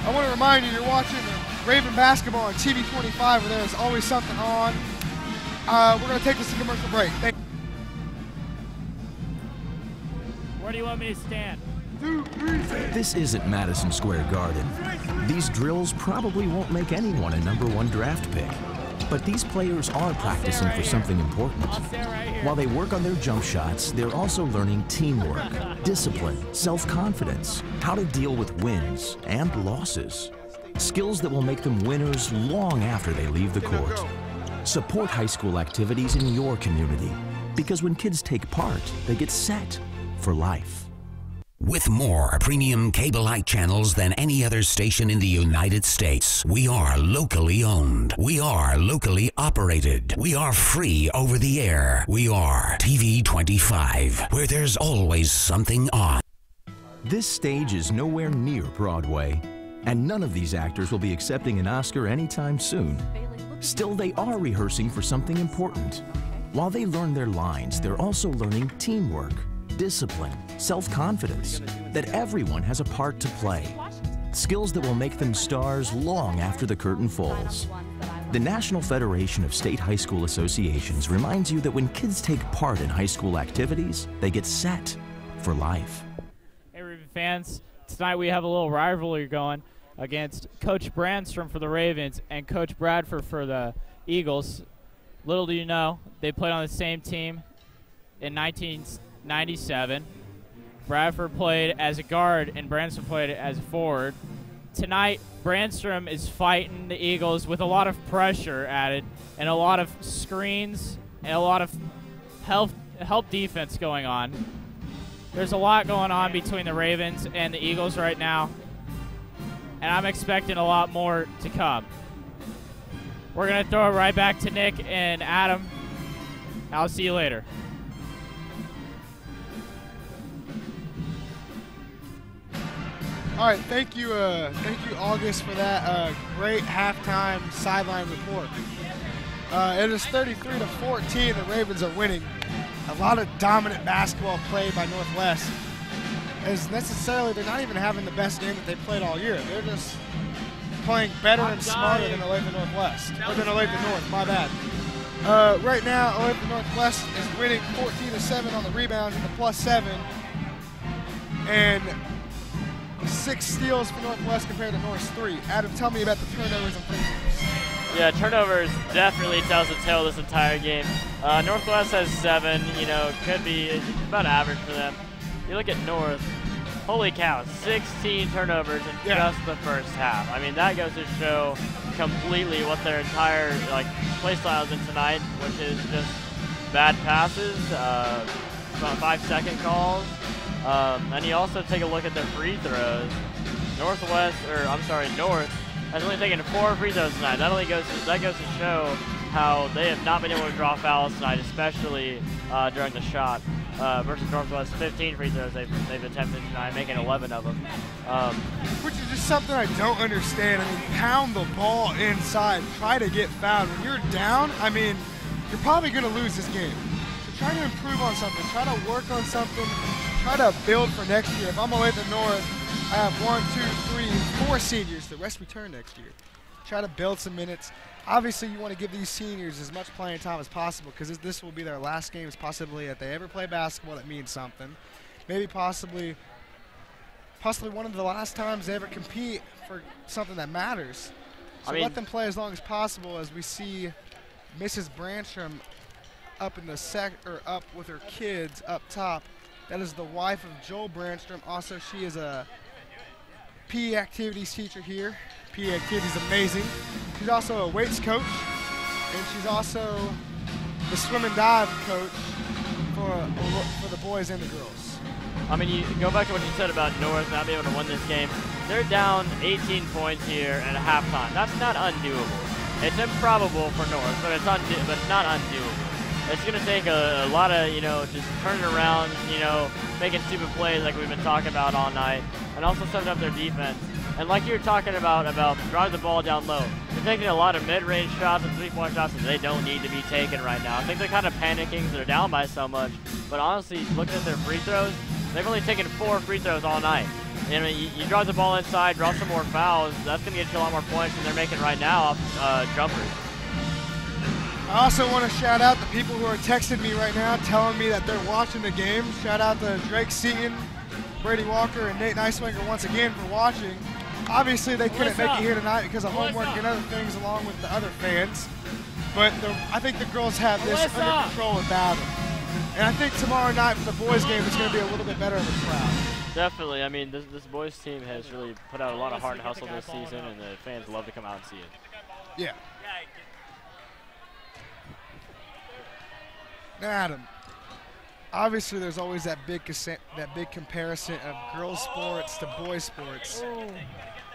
I want to remind you, you're watching Raven basketball on TV 25, where there's always something on. We're going to take this to commercial break. Thank you. Where do you want me to stand? This isn't Madison Square Garden. These drills probably won't make anyone a #1 draft pick. But these players are practicing for something important. While they work on their jump shots, they're also learning teamwork, discipline, self-confidence, how to deal with wins and losses. Skills that will make them winners long after they leave the court. Support high school activities in your community, because when kids take part, they get set for life. With more premium cable-like channels than any other station in the United States, we are locally owned. We are locally operated. We are free over the air. We are TV 25, where there's always something on. This stage is nowhere near Broadway, and none of these actors will be accepting an Oscar anytime soon. Still, they are rehearsing for something important. While they learn their lines, they're also learning teamwork, discipline, self-confidence, that everyone has a part to play. Skills that will make them stars long after the curtain falls. The National Federation of State High School Associations reminds you that when kids take part in high school activities, they get set for life. Hey, Raven fans, tonight we have a little rivalry going against Coach Brandstrom for the Ravens and Coach Bradford for the Eagles. Little do you know, they played on the same team in 1997. Bradford played as a guard and Brandstrom played as a forward. Tonight, Brandstrom is fighting the Eagles with a lot of pressure added and a lot of screens and a lot of help defense going on. There's a lot going on between the Ravens and the Eagles right now, and I'm expecting a lot more to come. We're going to throw it right back to Nick and Adam. I'll see you later. All right, thank you, August, for that great halftime sideline report. It is 33-14. The Ravens are winning. A lot of dominant basketball played by Northwest. As necessarily, they're not even having the best game that they played all year. They're just playing better and smarter than Olathe Northwest, or than Olathe North. My bad. Right now, Olathe Northwest is winning 14-7 on the rebounds and the +7, and 6 steals for Northwest compared to North's 3. Adam, tell me about the turnovers and free throws. Yeah, turnovers definitely tells the tale this entire game. Northwest has 7, could be about average for them. You look at North, holy cow, 16 turnovers in just the first half. I mean, that goes to show completely what their entire play style is in tonight, which is just bad passes, 5-second calls. And you also take a look at their free throws. North has only taken 4 free throws tonight. That goes to show how they have not been able to draw fouls tonight, especially during the shot. versus Northwest, 15 free throws they've attempted tonight, making 11 of them. Which is just something I don't understand. I mean, pound the ball inside, try to get fouled. When you're down, I mean, you're probably going to lose this game. So try to improve on something, try to work on something, try to build for next year. If I'm away at the North, I have 1, 2, 3, 4 seniors. The rest return next year. Try to build some minutes. Obviously, you want to give these seniors as much playing time as possible because this will be their last games possibly that they ever play basketball that means something. Maybe possibly one of the last times they ever compete for something that matters. So let them play as long as possible as we see Mrs. Branstrom up in the up with her kids up top. That is the wife of Joel Branstrom. Also, she is a PE activities teacher here. PE activities amazing. She's also a weights coach, and she's also the swim and dive coach for the boys and the girls. I mean, you go back to what you said about North not being able to win this game. They're down 18 points here at halftime. That's not undoable. It's improbable for North, but it's not undoable. It's going to take a lot of, just turning around, making stupid plays like we've been talking about all night, and also setting up their defense. And like you were talking about driving the ball down low, they're taking a lot of mid-range shots and three-point shots that they don't need to be taken right now. I think they're kind of panicking because they're down by so much. But honestly, looking at their free throws, they've only taken 4 free throws all night. You drive the ball inside, draw some more fouls, that's going to get you a lot more points than they're making right now off jumpers. I also want to shout out the people who are texting me right now telling me that they're watching the game. Shout out to Drake Seaton, Brady Walker, and Nate Neiswinger once again for watching. Obviously, they couldn't make it here tonight because of homework and other things along with the other fans. But I think the girls have this under control without them. And I think tomorrow night for the boys' game, it's going to be a little bit better of a crowd. Definitely. I mean, this boys' team has really put out a lot of heart and hustle this season, and the fans love to come out and see it. Yeah. Now, Adam, obviously there's always that big comparison of girls' sports to boys' sports.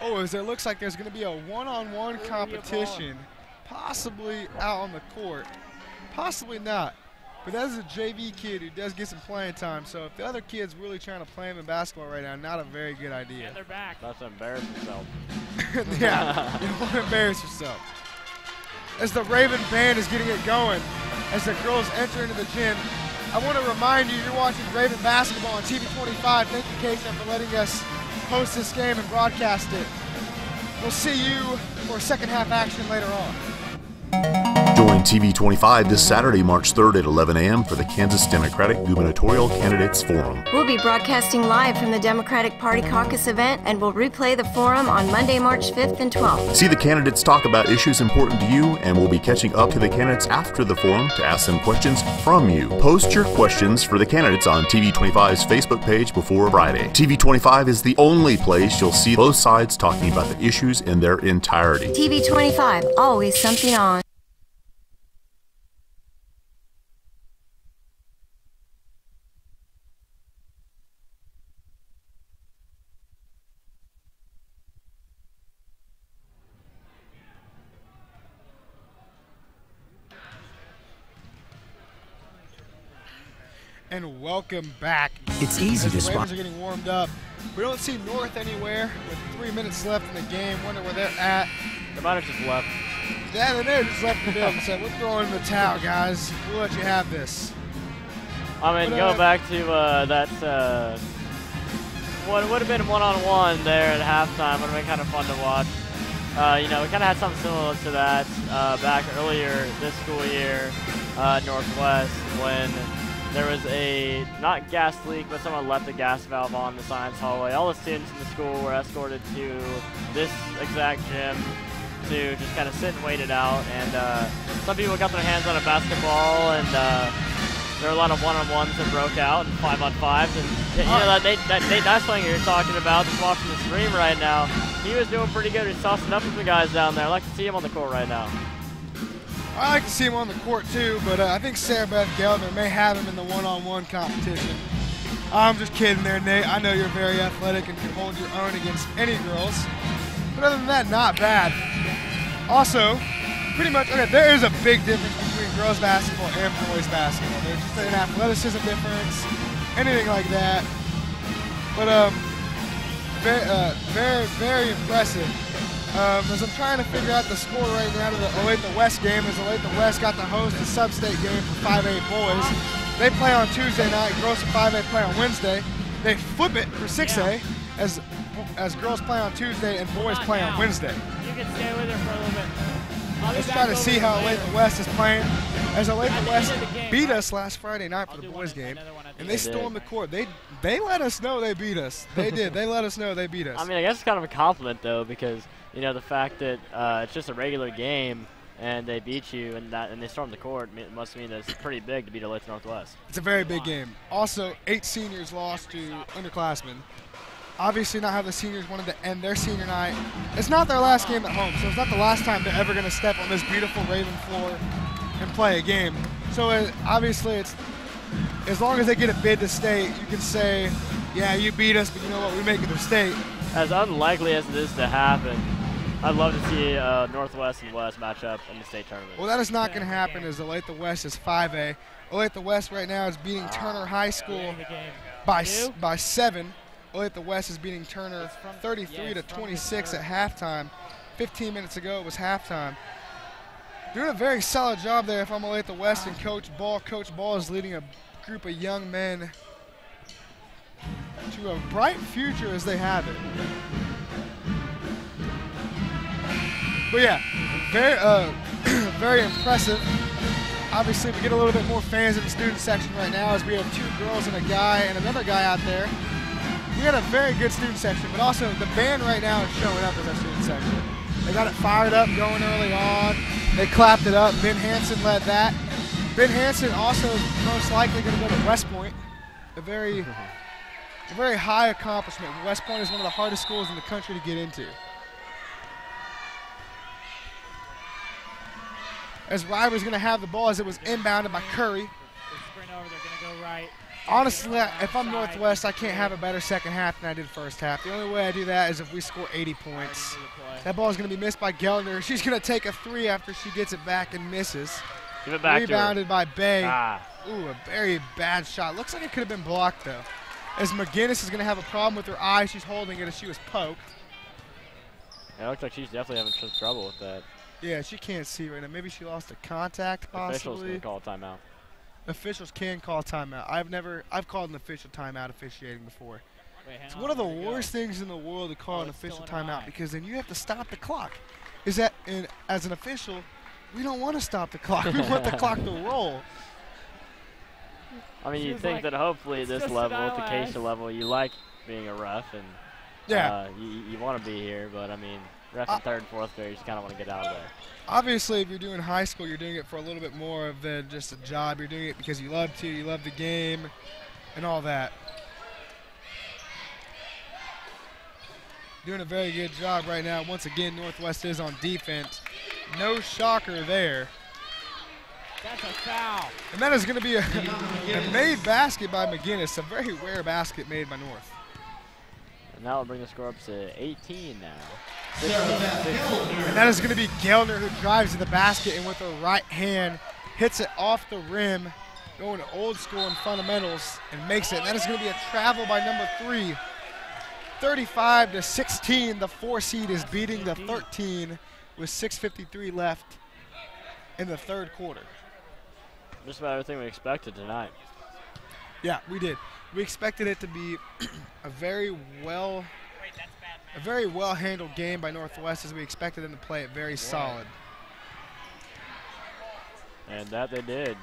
It looks like there's going to be a one-on-one competition, possibly out on the court. Possibly not. But that is a JV kid who does get some playing time. So if the other kid's really trying to play him in basketball right now, not a very good idea. And they're back. That's embarrass yourself. Yeah, you don't want to embarrass yourself. As the Raven band is getting it going, as the girls enter into the gym, I want to remind you, you're watching Raven basketball on TV25. Thank you, Keisha, for letting us host this game and broadcast it. We'll see you for second half action later on. Join TV25 this Saturday, March 3rd at 11 a.m. for the Kansas Democratic Gubernatorial Candidates Forum. We'll be broadcasting live from the Democratic Party Caucus event, and we'll replay the forum on Monday, March 5th and 12th. See the candidates talk about issues important to you, and we'll be catching up to the candidates after the forum to ask them questions from you. Post your questions for the candidates on TV25's Facebook page before Friday. TV25 is the only place you'll see both sides talking about the issues in their entirety. TV25, always something on. And welcome back. It's easy to the spot. Ravens are getting warmed up. We don't see North anywhere with 3 minutes left in the game. Wonder where they're at. They might have just left. Yeah, they may have just left the building and said, we're throwing in the towel, guys. We'll let you have this. I mean, go back to that, what would have been one-on-one there at halftime. Would have been kind of fun to watch. We kind of had something similar to that back earlier this school year, Northwest, when there was a, not gas leak, but someone left the gas valve on the science hallway. All the students in the school were escorted to this exact gym to just kind of sit and wait it out. And some people got their hands on a basketball, and there were a lot of one-on-ones that broke out and 5-on-5s. And that Nate Neiswinger you're talking about, just watching the stream right now, he was doing pretty good. He's tossing up with the guys down there. I'd like to see him on the court right now. I like to see him on the court too, but I think Sarah Beth Geldner may have him in the one-on-one competition. I'm just kidding there, Nate. I know you're very athletic and can hold your own against any girls. But other than that, not bad. Also, pretty much, okay, there is a big difference between between girls basketball and boys basketball. There's just an athleticism difference, anything like that. But very impressive. As I'm trying to figure out the score right now to the Olathe West game, as Olathe West got to host the sub-state game for 5A boys. They play on Tuesday night. Girls from 5A play on Wednesday. They flip it for 6A as girls play on Tuesday and boys play on Wednesday. You can stay with her for a little bit. Let's try to see how Olathe West is playing. As Olathe West beat us last Friday night for the boys game, and they stormed the court. They let us know they beat us. They did. They let us know they beat us. I mean, I guess it's kind of a compliment though, because you know the fact that it's just a regular game and they beat you and they stormed the court must mean that it's pretty big to beat Olathe Northwest. It's a very big game. Also, 8 seniors lost to underclassmen. Obviously not how the seniors wanted to end their senior night. It's not their last game at home, so it's not the last time they're ever going to step on this beautiful Raven floor and play a game. So obviously it's, as long as they get a bid to state, you can say, yeah, you beat us, but you know what, we make it to state. As unlikely as it is to happen, I'd love to see Northwest and West match up in the state tournament. Well, that is not going to happen as Olathe West is 5A. Olathe West right now is beating Turner High School by 7. Olathe West is beating Turner 33-26 at halftime. 15 minutes ago it was halftime. Doing a very solid job there if I'm Olathe West and Coach Ball. Coach Ball is leading a group of young men to a bright future as they have it. But yeah, very impressive. Obviously, we get a little bit more fans in the student section right now as we have 2 girls and a guy and another guy out there. We got a very good student section, but also the band right now is showing up as our student section. They got it fired up going early on. They clapped it up. Ben Hansen led that. Ben Hansen also is most likely going to go to West Point, a very high accomplishment. West Point is one of the hardest schools in the country to get into. As River's going to have the ball as it was inbounded by Curry. Sprint over, they're going to go right. Honestly, if I'm Northwest, I can't have a better second half than I did first half. The only way I do that is if we score 80 points. That ball is going to be missed by Gellner. She's going to take a 3 after she gets it back and misses. Give it back Rebounded to her. by Bay. Ooh, a very bad shot. Looks like it could have been blocked, though. As McGinnis is going to have a problem with her eye. She's holding it as she was poked. Yeah, it looks like she's definitely having some trouble with that. Yeah, she can't see right now. Maybe she lost a contact, possibly. Officials can call a timeout. Officials can call timeout. I've called an official timeout officiating before. It's one of the worst things in the world to call an official timeout because then you have to stop the clock. As an official, we don't want to stop the clock. We want the clock to roll. I mean, you think that hopefully this level, at the Acacia level, you like being a ref and you want to be here, but I mean, ref in 3rd and 4th grade, you just kind of want to get out of there. Obviously, if you're doing high school, you're doing it for a little bit more than just a job. You're doing it because you love to, you love the game, and all that. Doing a very good job right now. Once again, Northwest is on defense. No shocker there. That's a foul. And that is going to be a made basket by McGinnis, a very rare basket made by North. And that will bring the score up to 18 now. 16. And that is going to be Gellner who drives to the basket and with her right hand hits it off the rim, going to old school and fundamentals and makes it. And that is going to be a travel by number 3. 35-16, the 4 seed is beating the 13 with 6:53 left in the 3rd quarter. Just about everything we expected tonight. Yeah, we did. We expected it to be a very well handled game by Northwest as we expected them to play it very solid. And that they did.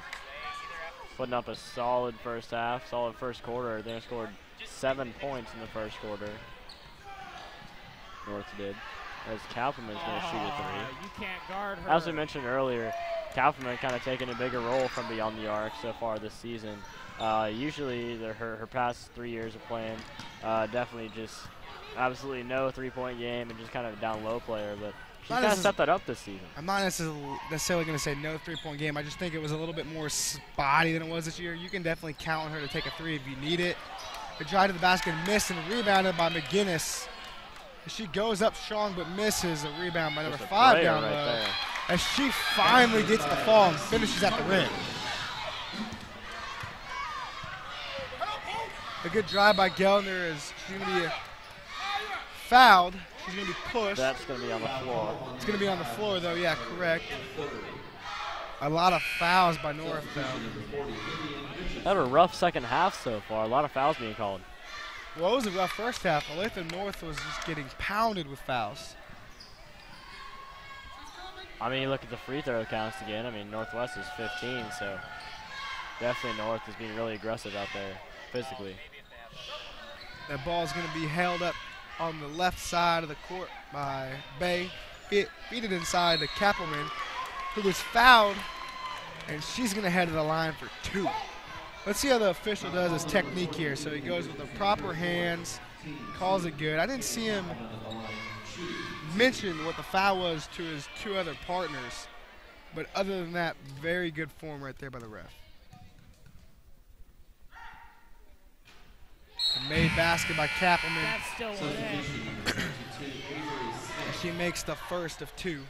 Putting up a solid first half, solid first quarter. They scored 7 points in the first quarter. North did. As Kaufman's going to shoot a 3. You can't guard her. As we mentioned earlier, Kaufman kind of taking a bigger role from beyond the arc so far this season. Usually her past 3 years of playing, definitely just absolutely no three-point game and just kind of a down low player, but she's kind of stepped that up this season. I'm not necessarily going to say no three-point game. I just think it was a little bit more spotty than it was this year. You can definitely count on her to take a 3 if you need it. The drive to the basket, missed and rebounded by McGinnis. She goes up strong but misses a rebound by number 5 down low. as she finally gets the fall and finishes at the rim. A good drive by Geldner as she's going to be fouled. She's going to be pushed. That's going to be on the floor. It's going to be on the floor, though. Yeah, correct. A lot of fouls by North, though. Had a rough second half so far. A lot of fouls being called. Well, it was a rough first half. Olathe North was just getting pounded with fouls. I mean, you look at the free throw counts again. I mean, Northwest is 15, so definitely North is being really aggressive out there physically. That ball is going to be held up on the left side of the court by Bay. Feed it inside to Kappelman, who was fouled, and she's going to head to the line for 2. Let's see how the official does his technique here. So he goes with the proper hands, calls it good. I didn't see him mention what the foul was to his 2 other partners, but other than that, very good form right there by the ref. A made basket by Kappelman. That's still in. She makes the first of 2.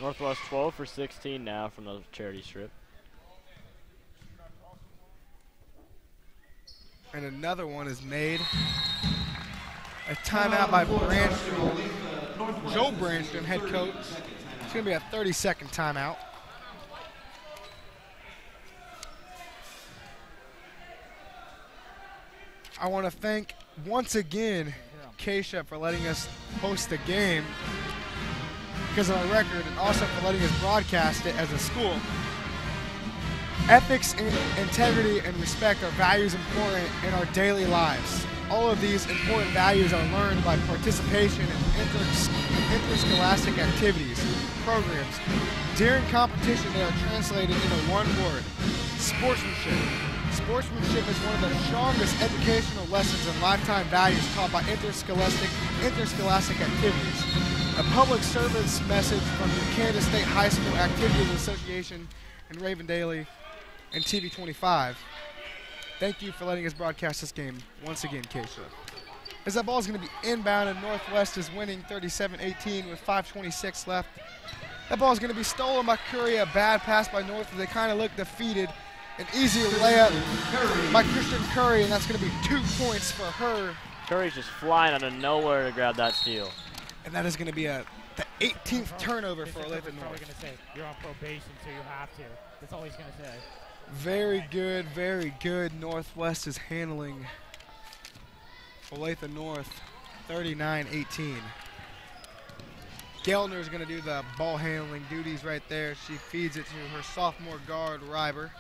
Northwest 12 for 16 now from the charity strip. And another one is made. A timeout by Branstrom. Joe Branstrom, head coach. It's going to be a 30-second timeout. I want to thank once again Keisha for letting us host the game because of our record, and also for letting us broadcast it as a school. Ethics, integrity, and respect are values important in our daily lives. All of these important values are learned by participation in interscholastic activities, programs. During competition, they are translated into one word: sportsmanship. Sportsmanship is one of the strongest educational lessons and lifetime values taught by interscholastic activities. A public service message from the Kansas State High School Activities Association and Raven Daily and TV25. Thank you for letting us broadcast this game once again, Keisha. As that ball is going to be inbound and Northwest is winning 37-18 with 5:26 left. That ball is going to be stolen by Curry. A bad pass by North. They kind of look defeated. An easy layup by Christian Curry, and that's going to be 2 points for her. Curry's just flying out of nowhere to grab that steal. And that is going to be the 18th turnover for Olathe North. Probably going to say, you're on probation, so you have to. That's all he's going to say. Very good, very good. Northwest is handling Olathe North 39-18. Geldner is going to do the ball handling duties right there. She feeds it to her sophomore guard, Ryber.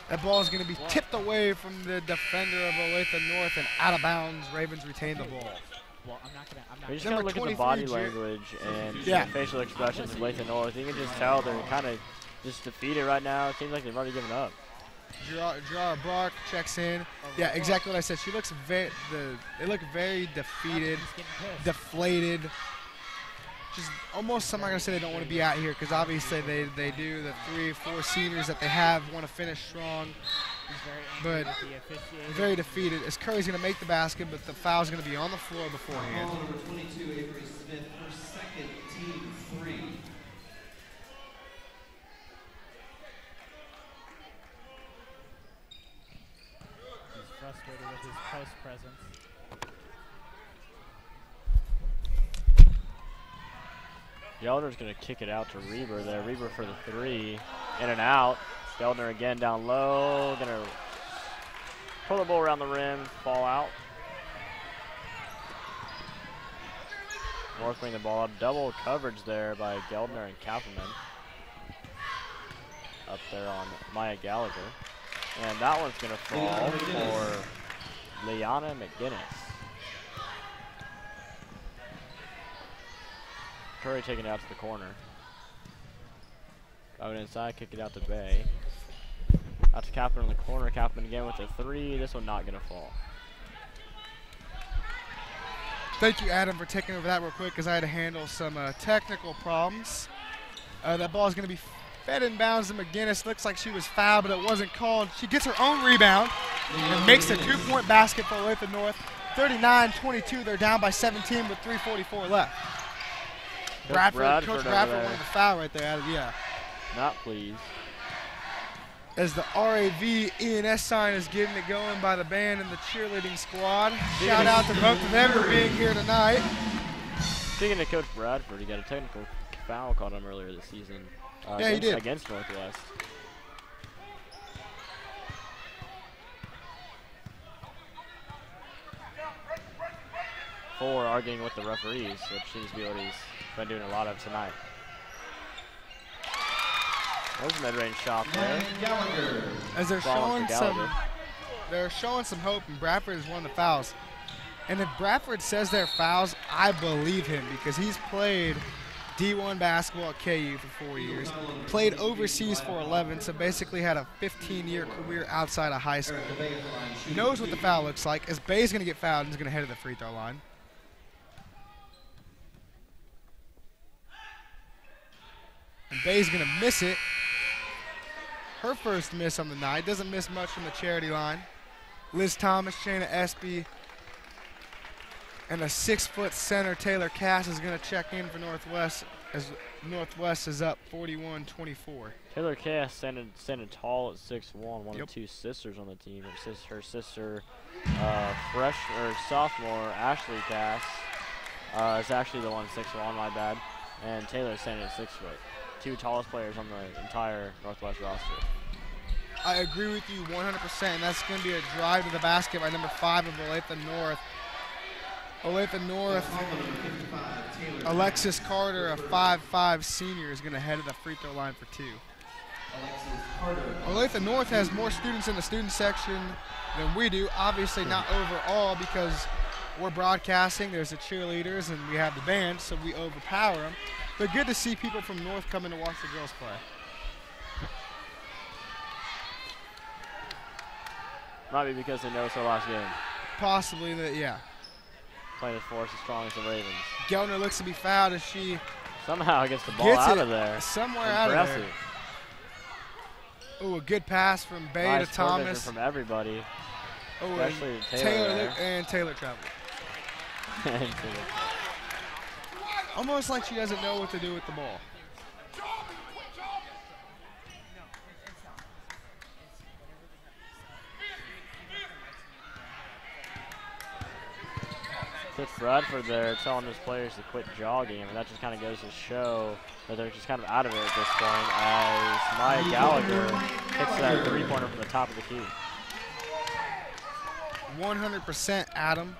That ball is going to be tipped away from the defender of Olathe North and out of bounds. Ravens retain the ball. Well, I'm not you just got to look at the body language and the facial expressions of Olathe North. You can just tell they're kind of just defeated right now. It seems like they've already given up. Gerard Brock checks in. Yeah, exactly what I said. She looks they look very defeated, deflated. Just almost, I'm not going to say they don't want to be out here because obviously they do. The 3 or 4 seniors that they have want to finish strong. But very defeated. As Curry's going to make the basket, but the foul's going to be on the floor beforehand. Ball number 22, Avery Smith, her second, team 3. He's frustrated with his post presence. Geldner's going to kick it out to Reber there. Reber for the 3. In and out. Geldner again down low. Going to pull the ball around the rim, fall out. North bringing the ball up. Double coverage there by Geldner and Kappelman. Up there on Maya Gallagher. And that one's going to fall for Liana McGinnis. Curry taking it out to the corner. Going inside, kick it out to Bay. Out to Kappelman in the corner. Kappelman again with a 3. This one not going to fall. Thank you, Adam, for taking over that real quick because I had to handle some technical problems. That ball is going to be fed in bounds to McGinnis. Looks like she was fouled, but it wasn't called. She gets her own rebound and makes a 2-point basket for Olathe North. 39-22. They're down by 17 with 3:44 left. Coach Bradford wanted the foul right there. Yeah. Not pleased. As the RAV ENS sign is getting it going by the band and the cheerleading squad. Shout out to both of them for being here tonight. Speaking of Coach Bradford, he got a technical foul called him earlier this season. Yeah, he did. Against Northwest. For arguing with the referees, which seems to be what he's been doing a lot of tonight. There's a mid-range shot there. As they're showing some hope, and Bradford is one of the fouls. And if Bradford says they're fouls, I believe him because he's played D1 basketball at KU for 4 years, played overseas for 11, so basically had a 15-year career outside of high school. Knows what the foul looks like. As Bay's going to get fouled and is going to head to the free throw line. And Bay's going to miss it. Her first miss on the night. Doesn't miss much from the charity line. Liz Thomas, Shayna Espy, and a 6-foot center, Taylor Cass, is going to check in for Northwest as Northwest is up 41-24. Taylor Cass standing tall at 6'1", one of two sisters on the team. Her sister, sophomore, Ashley Cass, is actually the one 6'1", my bad. And Taylor standing at 6 foot. Two tallest players on the entire Northwest roster. I agree with you 100%, and that's going to be a drive to the basket by number 5 of Olathe North. Olathe North, Alexis Carter, a 5'5" senior, is going to head to the free throw line for 2. Olathe North has more students in the student section than we do. Obviously not overall because we're broadcasting. There's the cheerleaders and we have the band, so we overpower them. But good to see people from North coming to watch the girls play. Might be because they know it's our last game. Possibly that, yeah. Playing as force as strong as the Ravens. Gelner looks to be fouled as she somehow gets the ball out of there. Somewhere out of there. Oh, a good pass from Bay to Thomas. From everybody. Oh, especially Taylor. Taylor traveled. Almost like she doesn't know what to do with the ball. Coach Bradford there telling his players to quit jogging, and that just kind of goes to show that they're just kind of out of it at this point as Maya Gallagher hits that three-pointer from the top of the key. 100% Adam,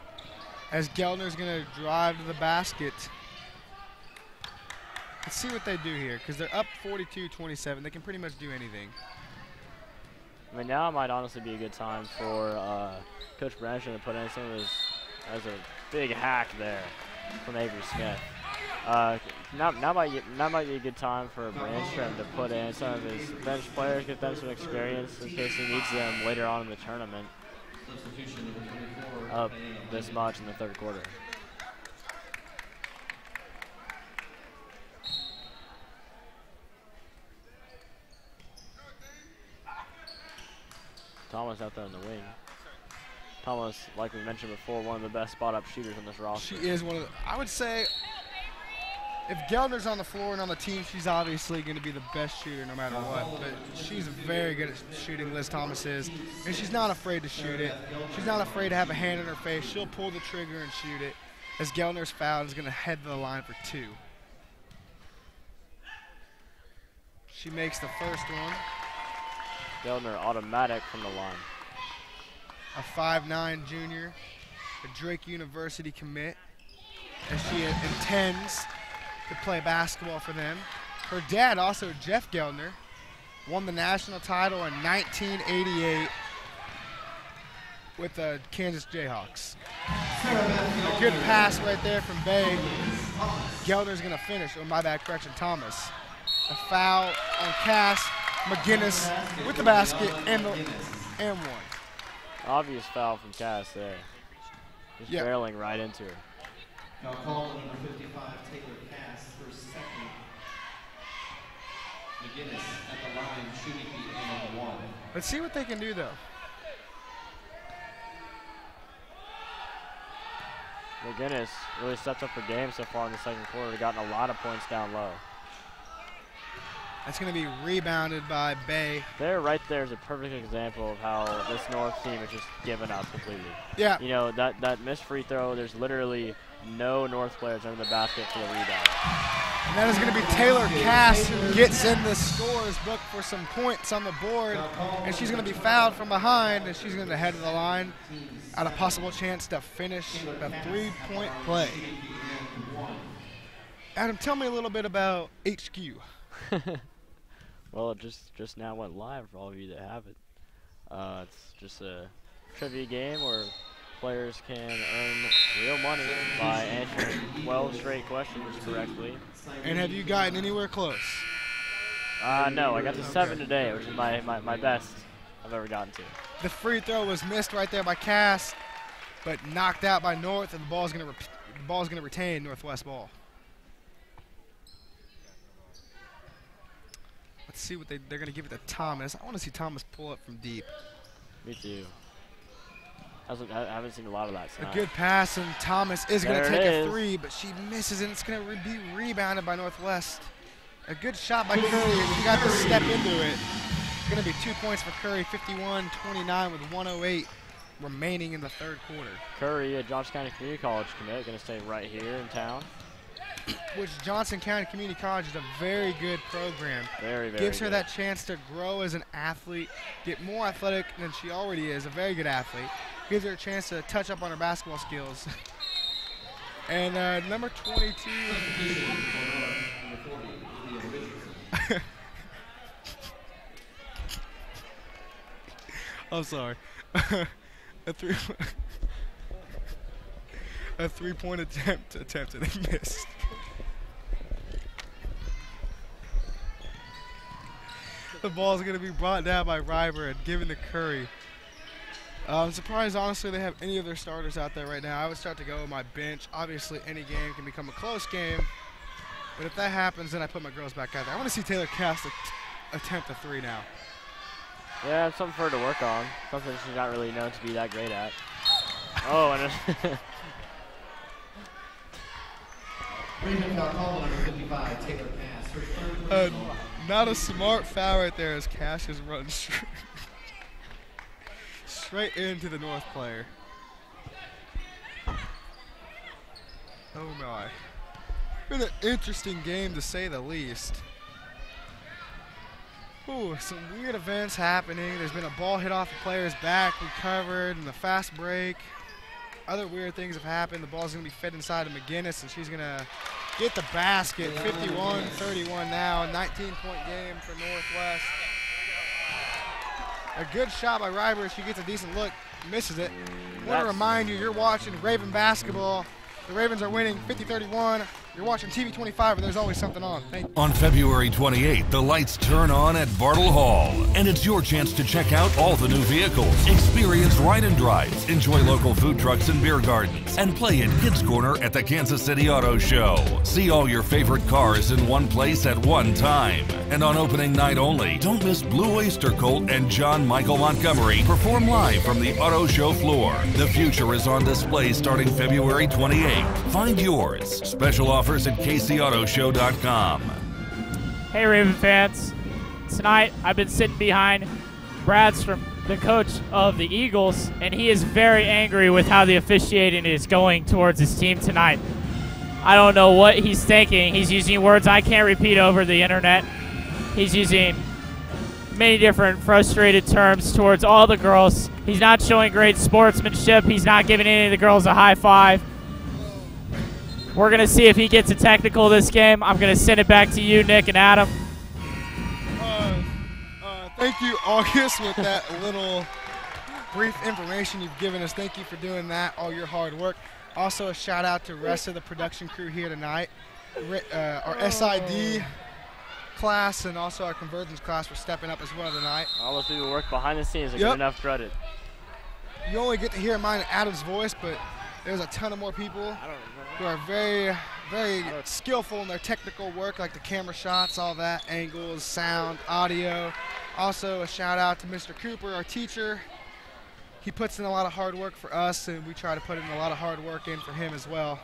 as Gelner's going to drive to the basket. Let's see what they do here, because they're up 42-27. They can pretty much do anything. I mean, now might honestly be a good time for Coach Brancham to put in some of his, as a big hack there from Avery Smith. Now might be a good time for Brancham to put in some of his bench players, get them some experience in case he needs them later on in the tournament. Up this much in the third quarter. Thomas out there in the wing. Thomas, like we mentioned before, one of the best spot-up shooters on this roster. She is one of the, I would say, if Gelner's on the floor and on the team, she's obviously going to be the best shooter no matter what. But she's very good at shooting, Liz Thomas is. And she's not afraid to shoot it. She's not afraid to have a hand in her face. She'll pull the trigger and shoot it. As Gelner's fouled, is going to head to the line for 2. She makes the first one. Gelner automatic from the line. A 5'9" junior, a Drake University commit, as she intends to play basketball for them. Her dad, also Jeff Gelner, won the national title in 1988 with the Kansas Jayhawks. A good pass right there from Bay. Gelner's going to finish. Oh, my bad, correction, Thomas. A foul on Cass. McGinnis with the basket and one. Obvious foul from Cass there. Just barreling right into her. Now call number 55, Taylor Cass, for second. McGinnis at the line, shooting the end 1. Let's see what they can do, though. McGinnis really stepped up her game so far in the second quarter. They've gotten a lot of points down low. That's going to be rebounded by Bay. There, right there is a perfect example of how this North team is just given up completely. Yeah. You know, that missed free throw, there's literally no North players under the basket for the rebound. And that is going to be Taylor Cass who gets in the scores book for some points on the board. And she's going to be fouled from behind, and she's going to head to the line at a possible chance to finish a 3-point play. Adam, tell me a little bit about HQ. Well, it just now went live for all of you that have it. It's just a trivia game where players can earn real money by answering 12 straight questions correctly. And have you gotten anywhere close? No, I got to 7 today, which is my best I've ever gotten to. The free throw was missed right there by Cass, but knocked out by North, and the ball's going to retain Northwest ball. Let's see what they're going to give it to Thomas. I want to see Thomas pull up from deep. Me too. I haven't seen a lot of that tonight. A good pass, and Thomas is going to take a three, but she misses, and it's going to be rebounded by Northwest. A good shot by Curry. She got to step into it. It's going to be 2 points for Curry, 51-29 with 1:08 remaining in the third quarter. Curry, a Johnson County Community College commit, going to stay right here in town. Which Johnson County Community College is a very good program. Very, very Gives her good. that chance to grow as an athlete, get more athletic than she already is, a very good athlete. Gives her a chance to touch up on her basketball skills. And number 22. I'm sorry. A three-point attempted and missed. The ball is going to be brought down by Ryber and given to Curry. I'm surprised, honestly, they have any of their starters out there right now. I would start to go with my bench. Obviously, any game can become a close game. But if that happens, then I put my girls back out there. I want to see Taylor Cass attempt a three now. Yeah, it's something for her to work on. Something she's not really known to be that great at. Oh, and not a smart foul right there as Cash is run straight into the North player. Oh my. Been an interesting game to say the least. Ooh, some weird events happening. There's been a ball hit off the player's back, recovered, and the fast break. Other weird things have happened. The ball's going to be fed inside to McGinnis, and she's going to get the basket. 51-31 now, a 19-point game for Northwest. A good shot by Ryber. She gets a decent look, misses it. I want to remind you, you're watching Raven basketball. The Ravens are winning 50-31. You're watching TV 25, and there's always something on. Thank you. On February 28th, the lights turn on at Bartle Hall, and it's your chance to check out all the new vehicles, experience ride and drives, enjoy local food trucks and beer gardens, and play in Kids Corner at the Kansas City Auto Show. See all your favorite cars in one place at one time. And on opening night only, don't miss Blue Oyster Cult and John Michael Montgomery perform live from the auto show floor. The future is on display starting February 28th. Find yours. Special offers at kcautoshow.com. Hey Raven fans, tonight I've been sitting behind Bradstrom, the coach of the Eagles, and he is very angry with how the officiating is going towards his team tonight. I don't know what he's thinking. He's using words I can't repeat over the internet. He's using many different frustrated terms towards all the girls. He's not showing great sportsmanship. He's not giving any of the girls a high five. We're going to see if he gets a technical this game. I'm going to send it back to you, Nick and Adam. Thank you, August, with that little brief information you've given us. Thank you for doing that, all your hard work. Also, a shout out to the rest of the production crew here tonight. Our SID class and also our convergence class for stepping up as well tonight. All those people work behind the scenes and get enough credit. You only get to hear mine and Adam's voice, but there's a ton of more people who are very, very skillful in their technical work, like the camera shots, all that, angles, sound, audio. Also, a shout out to Mr. Cooper, our teacher. he puts in a lot of hard work for us, and we try to put in a lot of hard work in for him as well.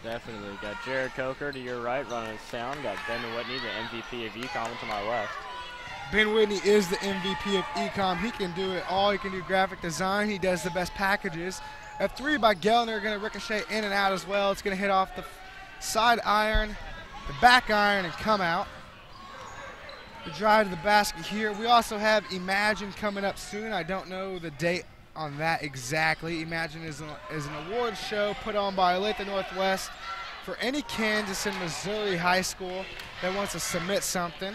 Definitely. Got Jared Coker to your right running sound. Got Ben Whitney, the MVP of Ecom, to my left. Ben Whitney is the MVP of Ecom. He can do it all. He can do graphic design. He does the best packages. A 3 by Gellner, going to ricochet in and out as well. It's going to hit off the side iron, the back iron, and come out. The drive to the basket here. We also have Imagine coming up soon. I don't know the date on that exactly. Imagine is an award show put on by Olathe Northwest for any Kansas and Missouri high school that wants to submit something.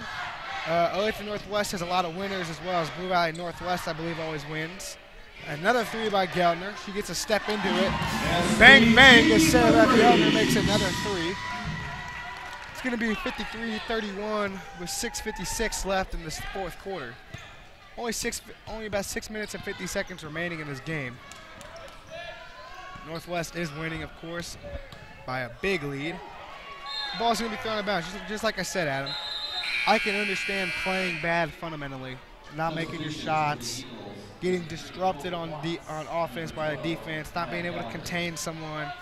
Olathe Northwest has a lot of winners as well as Blue Valley Northwest, I believe, always wins. Another 3 by Gellner. She gets a step into it. Bang, bang, as Sarah Gellner makes another 3. It's going to be 53-31 with 6:56 left in this fourth quarter. Only about 6 minutes and 50 seconds remaining in this game. Northwest is winning, of course, by a big lead. The ball's going to be thrown out of bounds, just like I said, Adam. I can understand playing bad fundamentally, not making your shots, getting disrupted on offense by the defense, not being able to contain someone.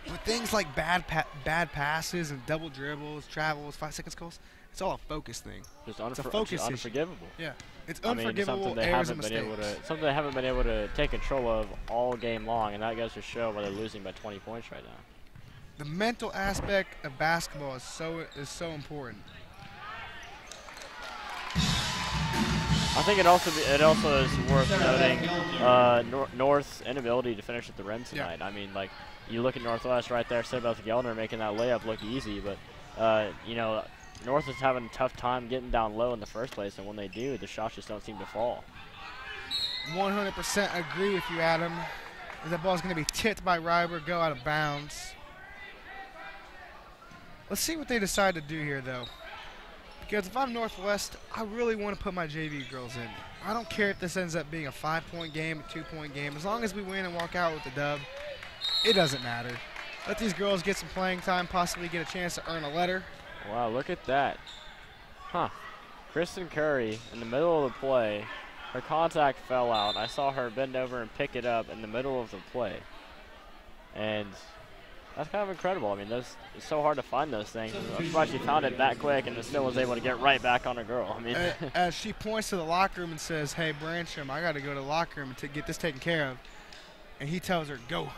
With things like bad passes and double dribbles, travels, 5 seconds goals, it's all a focus thing. Just it's a focus unforgivable. Issue. Yeah, it's unforgivable errors and mistakes. Something they haven't been able to take control of all game long, and that goes to show why they're losing by 20 points right now. The mental aspect of basketball is so important. I think it also is worth noting North's inability to finish at the rim tonight. Yeah. I mean, like, you look at Northwest right there, Sarah Gellner making that layup look easy, but you know, North is having a tough time getting down low in the first place, and when they do, the shots just don't seem to fall. 100% agree with you, Adam. That ball's going to be tipped by Ryber, go out of bounds. Let's see what they decide to do here, though. Because if I'm Northwest, I really want to put my JV girls in. I don't care if this ends up being a 5-point game, a 2-point game. As long as we win and walk out with the dub, it doesn't matter. Let these girls get some playing time, possibly get a chance to earn a letter. Wow, look at that. Huh. Kristen Curry, in the middle of the play, her contact fell out. I saw her bend over and pick it up in the middle of the play. And that's kind of incredible. I mean, it's so hard to find those things. I'm surprised she found it that quick and still was able to get right back on her girl. I mean, as she points to the locker room and says, "Hey, Brancham, I got to go to the locker room and get this taken care of," and he tells her, "Go."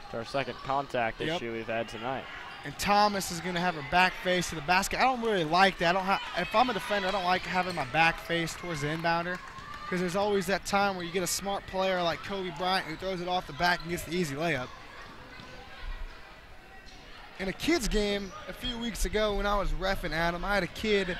It's our second contact issue we've had tonight. And Thomas is going to have her back face to the basket. I don't really like that. If I'm a defender, I don't like having my back face towards the inbounder, because there's always that time where you get a smart player like Kobe Bryant who throws it off the back and gets the easy layup. In a kids game a few weeks ago when I was reffing Adam, I had a kid,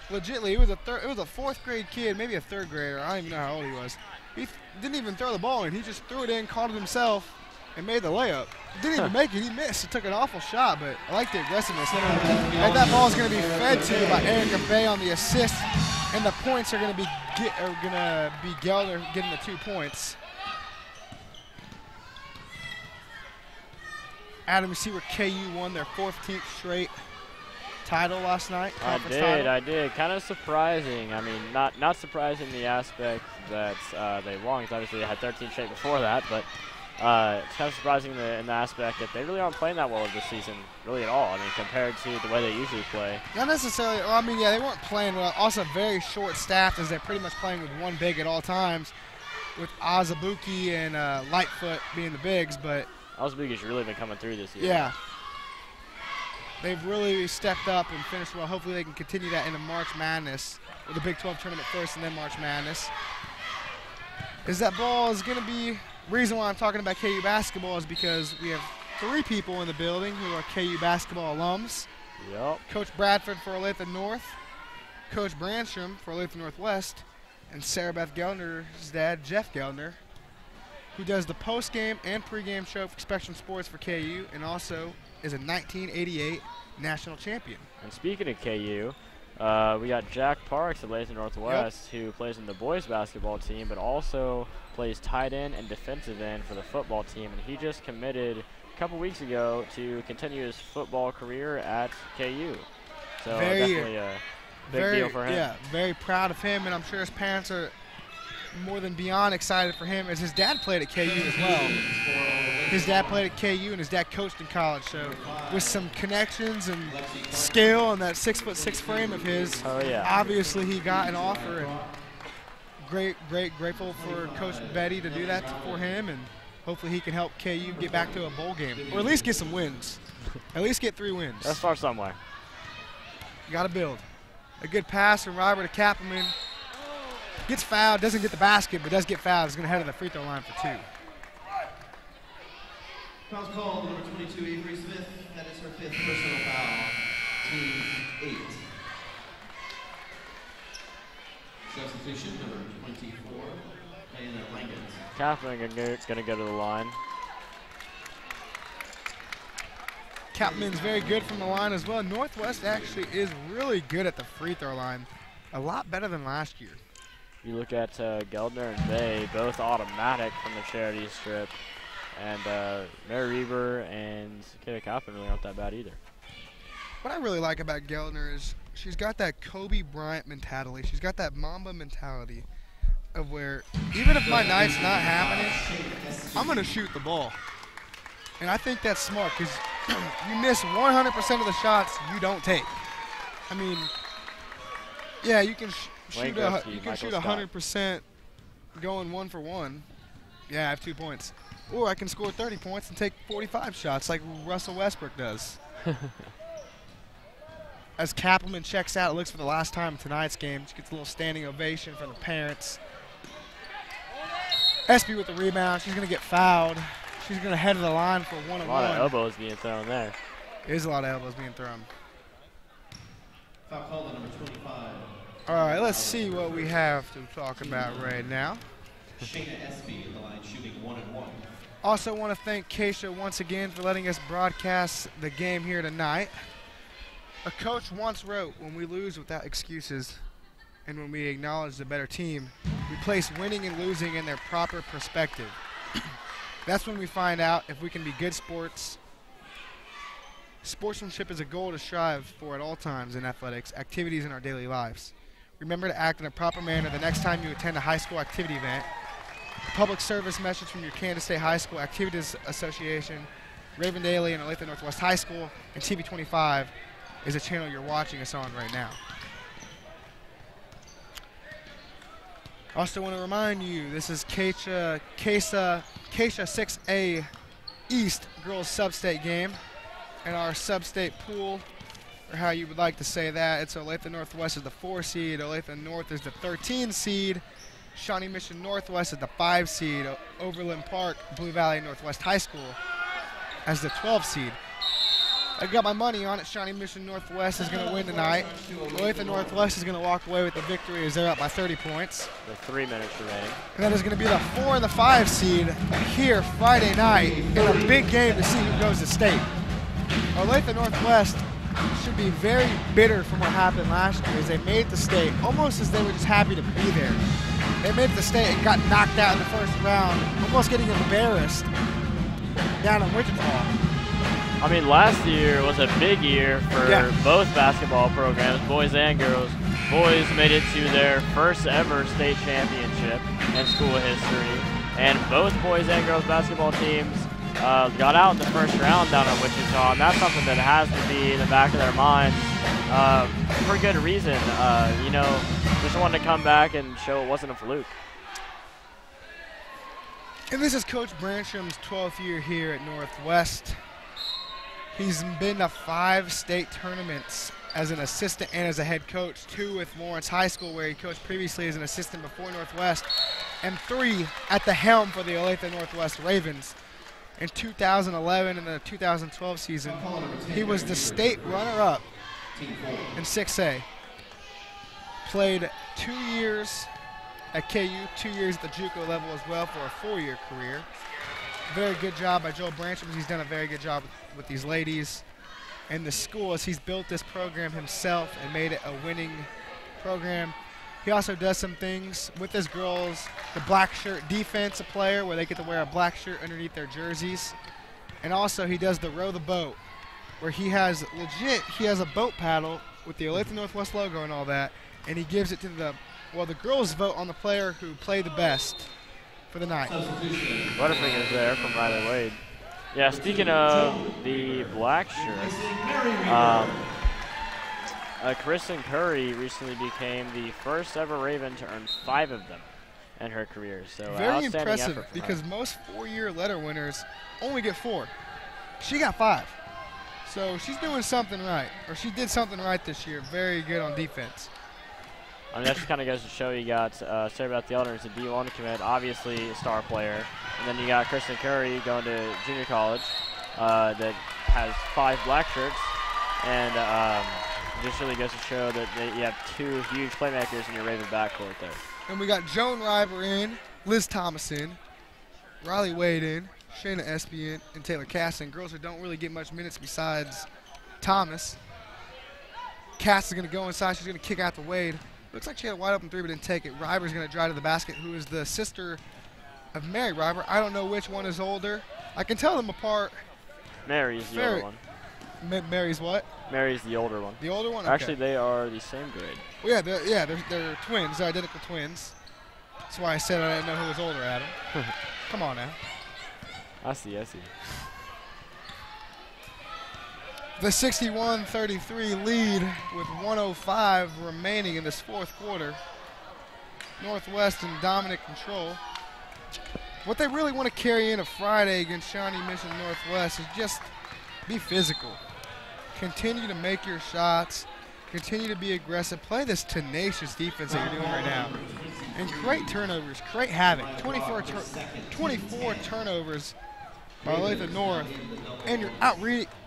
legitly, it was a 4th grade kid, maybe a 3rd grader. I don't even know how old he was. He didn't even throw the ball in. He just threw it in, caught it himself, and made the layup. Didn't even make it. He missed. He took an awful shot, but I like the aggressiveness. And that ball is going to be fed to you by Erica Bay on the assist, and the points are going to be Gellner getting the 2 points. Adam, you see where KU won their 14th straight title last night? I did. Kind of surprising. I mean, not surprising the aspect that they won, because obviously they had 13 straight before that, but it's kind of surprising in the aspect that they really aren't playing that well this season, really at all. I mean, compared to the way they usually play. Not necessarily. Well, I mean, yeah, they weren't playing well. Also, very short-staffed, as they're pretty much playing with one big at all times, with Azabuki and Lightfoot being the bigs, but Azabuki's really been coming through this year. Yeah. They've really stepped up and finished well. Hopefully they can continue that into March Madness, with the Big 12 tournament first and then March Madness. Is that ball is going to be, reason why I'm talking about KU basketball is because we have 3 people in the building who are KU basketball alums. Yep. Coach Bradford for Olathe North, Coach Brancham for Olathe Northwest, and Sarah Beth Gellner's dad, Jeff Gellner, who does the post-game and pre-game show for Spectrum Sports for KU, and also is a 1988 national champion. And speaking of KU, we got Jack Parks at Olathe Northwest, who plays in the boys basketball team, but also plays tight end and defensive end for the football team. And he just committed a couple weeks ago to continue his football career at KU. So definitely a big deal for him. Yeah, very proud of him, and I'm sure his parents are more than beyond excited for him, as his dad played at KU as well. His dad played at KU, and his dad coached in college. So with some connections and skill and that 6'6" frame of his, obviously he got an offer. And grateful for Coach Betty to do that for him, and hopefully he can help KU get back to a bowl game, or at least get some wins. At least get 3 wins. Let's start somewhere. You got to build. A good pass from Robert to Kappelman. Gets fouled, doesn't get the basket, but does get fouled. He's going to head to the free throw line for 2. Foul's called, number 22, Avery Smith. That is her 5th personal foul. Team 8. Substitution, number 24, Diana Rankins. Kappelman going to go to the line. Kappelman's very good from the line as well. Northwest actually is really good at the free throw line. A lot better than last year. You look at Geldner and Bay, both automatic from the charity strip. And Mary Reber and Kayla Kappelman really aren't that bad either. What I really like about Geldner is she's got that Kobe Bryant mentality. She's got that Mamba mentality of where even if my night's not happening, I'm going to shoot the ball. And I think that's smart, because you miss 100% of the shots you don't take. I mean, yeah, you can shoot 100% going 1 for 1. Yeah, I have 2 points. Or I can score 30 points and take 45 shots like Russell Westbrook does. As Kappelman checks out, it looks for the last time in tonight's game. She gets a little standing ovation from the parents. Espy with the rebound. She's going to get fouled. She's going to head to the line for 1-on-1. A lot of elbows being thrown there. There's a lot of elbows being thrown. Foul called, number 25. All right, let's see what we have to talk about right now. Shayna Espy in the line shooting 1-on-1. Also want to thank Keisha once again for letting us broadcast the game here tonight. A coach once wrote, when we lose without excuses and when we acknowledge the better team, we place winning and losing in their proper perspective. That's when we find out if we can be good sports. Sportsmanship is a goal to strive for at all times in athletics, activities in our daily lives. Remember to act in a proper manner the next time you attend a high school activity event. Public service message from your Kansas State High School Activities Association, Raven Daily and Olathe Northwest High School, and TV25 is a channel you're watching us on right now. Also want to remind you, this is Keisha 6A East girls sub-state game. And our sub-state pool, or how you would like to say that, it's Olathe Northwest is the 4 seed, Olathe North is the 13 seed, Shawnee Mission Northwest is the 5 seed, Overland Park, Blue Valley Northwest High School as the 12 seed. I got my money on it. Shawnee Mission Northwest is going to win tonight. Olathe Northwest is going to walk away with the victory as they're up by 30 points. With 3 minutes remaining. And that is going to be the 4 and the 5 seed here Friday night in a big game to see who goes to state. Olathe Northwest should be very bitter from what happened last year as they made it to state, almost as they were just happy to be there. They made it to state and got knocked out in the first round, almost getting embarrassed down in Wichita. I mean, last year was a big year for both basketball programs, boys and girls. Boys made it to their first ever state championship in school history, and both boys and girls basketball teams got out in the first round down in Wichita, and that's something that has to be in the back of their minds for good reason. You know, just wanted to come back and show it wasn't a fluke. And this is Coach Branchham's 12th year here at Northwest. He's been to 5 state tournaments as an assistant and as a head coach, 2 with Lawrence High School where he coached previously as an assistant before Northwest, and 3 at the helm for the Olathe Northwest Ravens. In 2011 and the 2012 season, he was the state runner-up in 6A. Played 2 years at KU, 2 years at the JUCO level as well for a 4-year career. Very good job by Joel Brancham. He's done a very good job with these ladies and the school as he's built this program himself and made it a winning program. He also does some things with his girls, the black shirt defense, a player where they get to wear a black shirt underneath their jerseys. And also he does the row the boat, where he has a boat paddle with the Olathe Northwest logo and all that, and he gives it to the Well, the girls vote on the player who played the best for the night. Butterfingers there from Riley Wade. Yeah, speaking of the black shirts, Kristen Curry recently became the first ever Raven to earn 5 of them in her career. So very impressive, because most 4-year letter winners only get 4. She got 5. So she's doing something right, or she did something right this year. Very good on defense. I mean, that just kind of goes to show you got Sarah Beth Yeldner as a D1 commit, obviously a star player. And then you got Kristen Curry going to junior college that has 5 black shirts. And just really goes to show that you have 2 huge playmakers in your Raven backcourt there. And we got Joan River in, Liz Thomas in, Riley Wade in, Shayna Espy in, and Taylor Caston. Girls who don't really get much minutes besides Thomas. Cass is going to go inside. She's going to kick out to Wade. Looks like she had a wide open 3 but didn't take it. Riber's going to drive to the basket, who is the sister of Mary Riber. I don't know which one is older. I can tell them apart. Mary's the older one. Mary's what? Mary's the older one. The older one? Okay. Actually, they are the same grade. Well, they're twins. They're identical twins. That's why I said I didn't know who was older, Adam. Come on now. I see. The 61-33 lead with 1:05 remaining in this 4th quarter. Northwest in dominant control. What they really want to carry into Friday against Shawnee Mission Northwest is just be physical. Continue to make your shots. Continue to be aggressive. Play this tenacious defense that you're doing right now. And create turnovers. Create havoc. 24 turnovers by Olathe North. And you're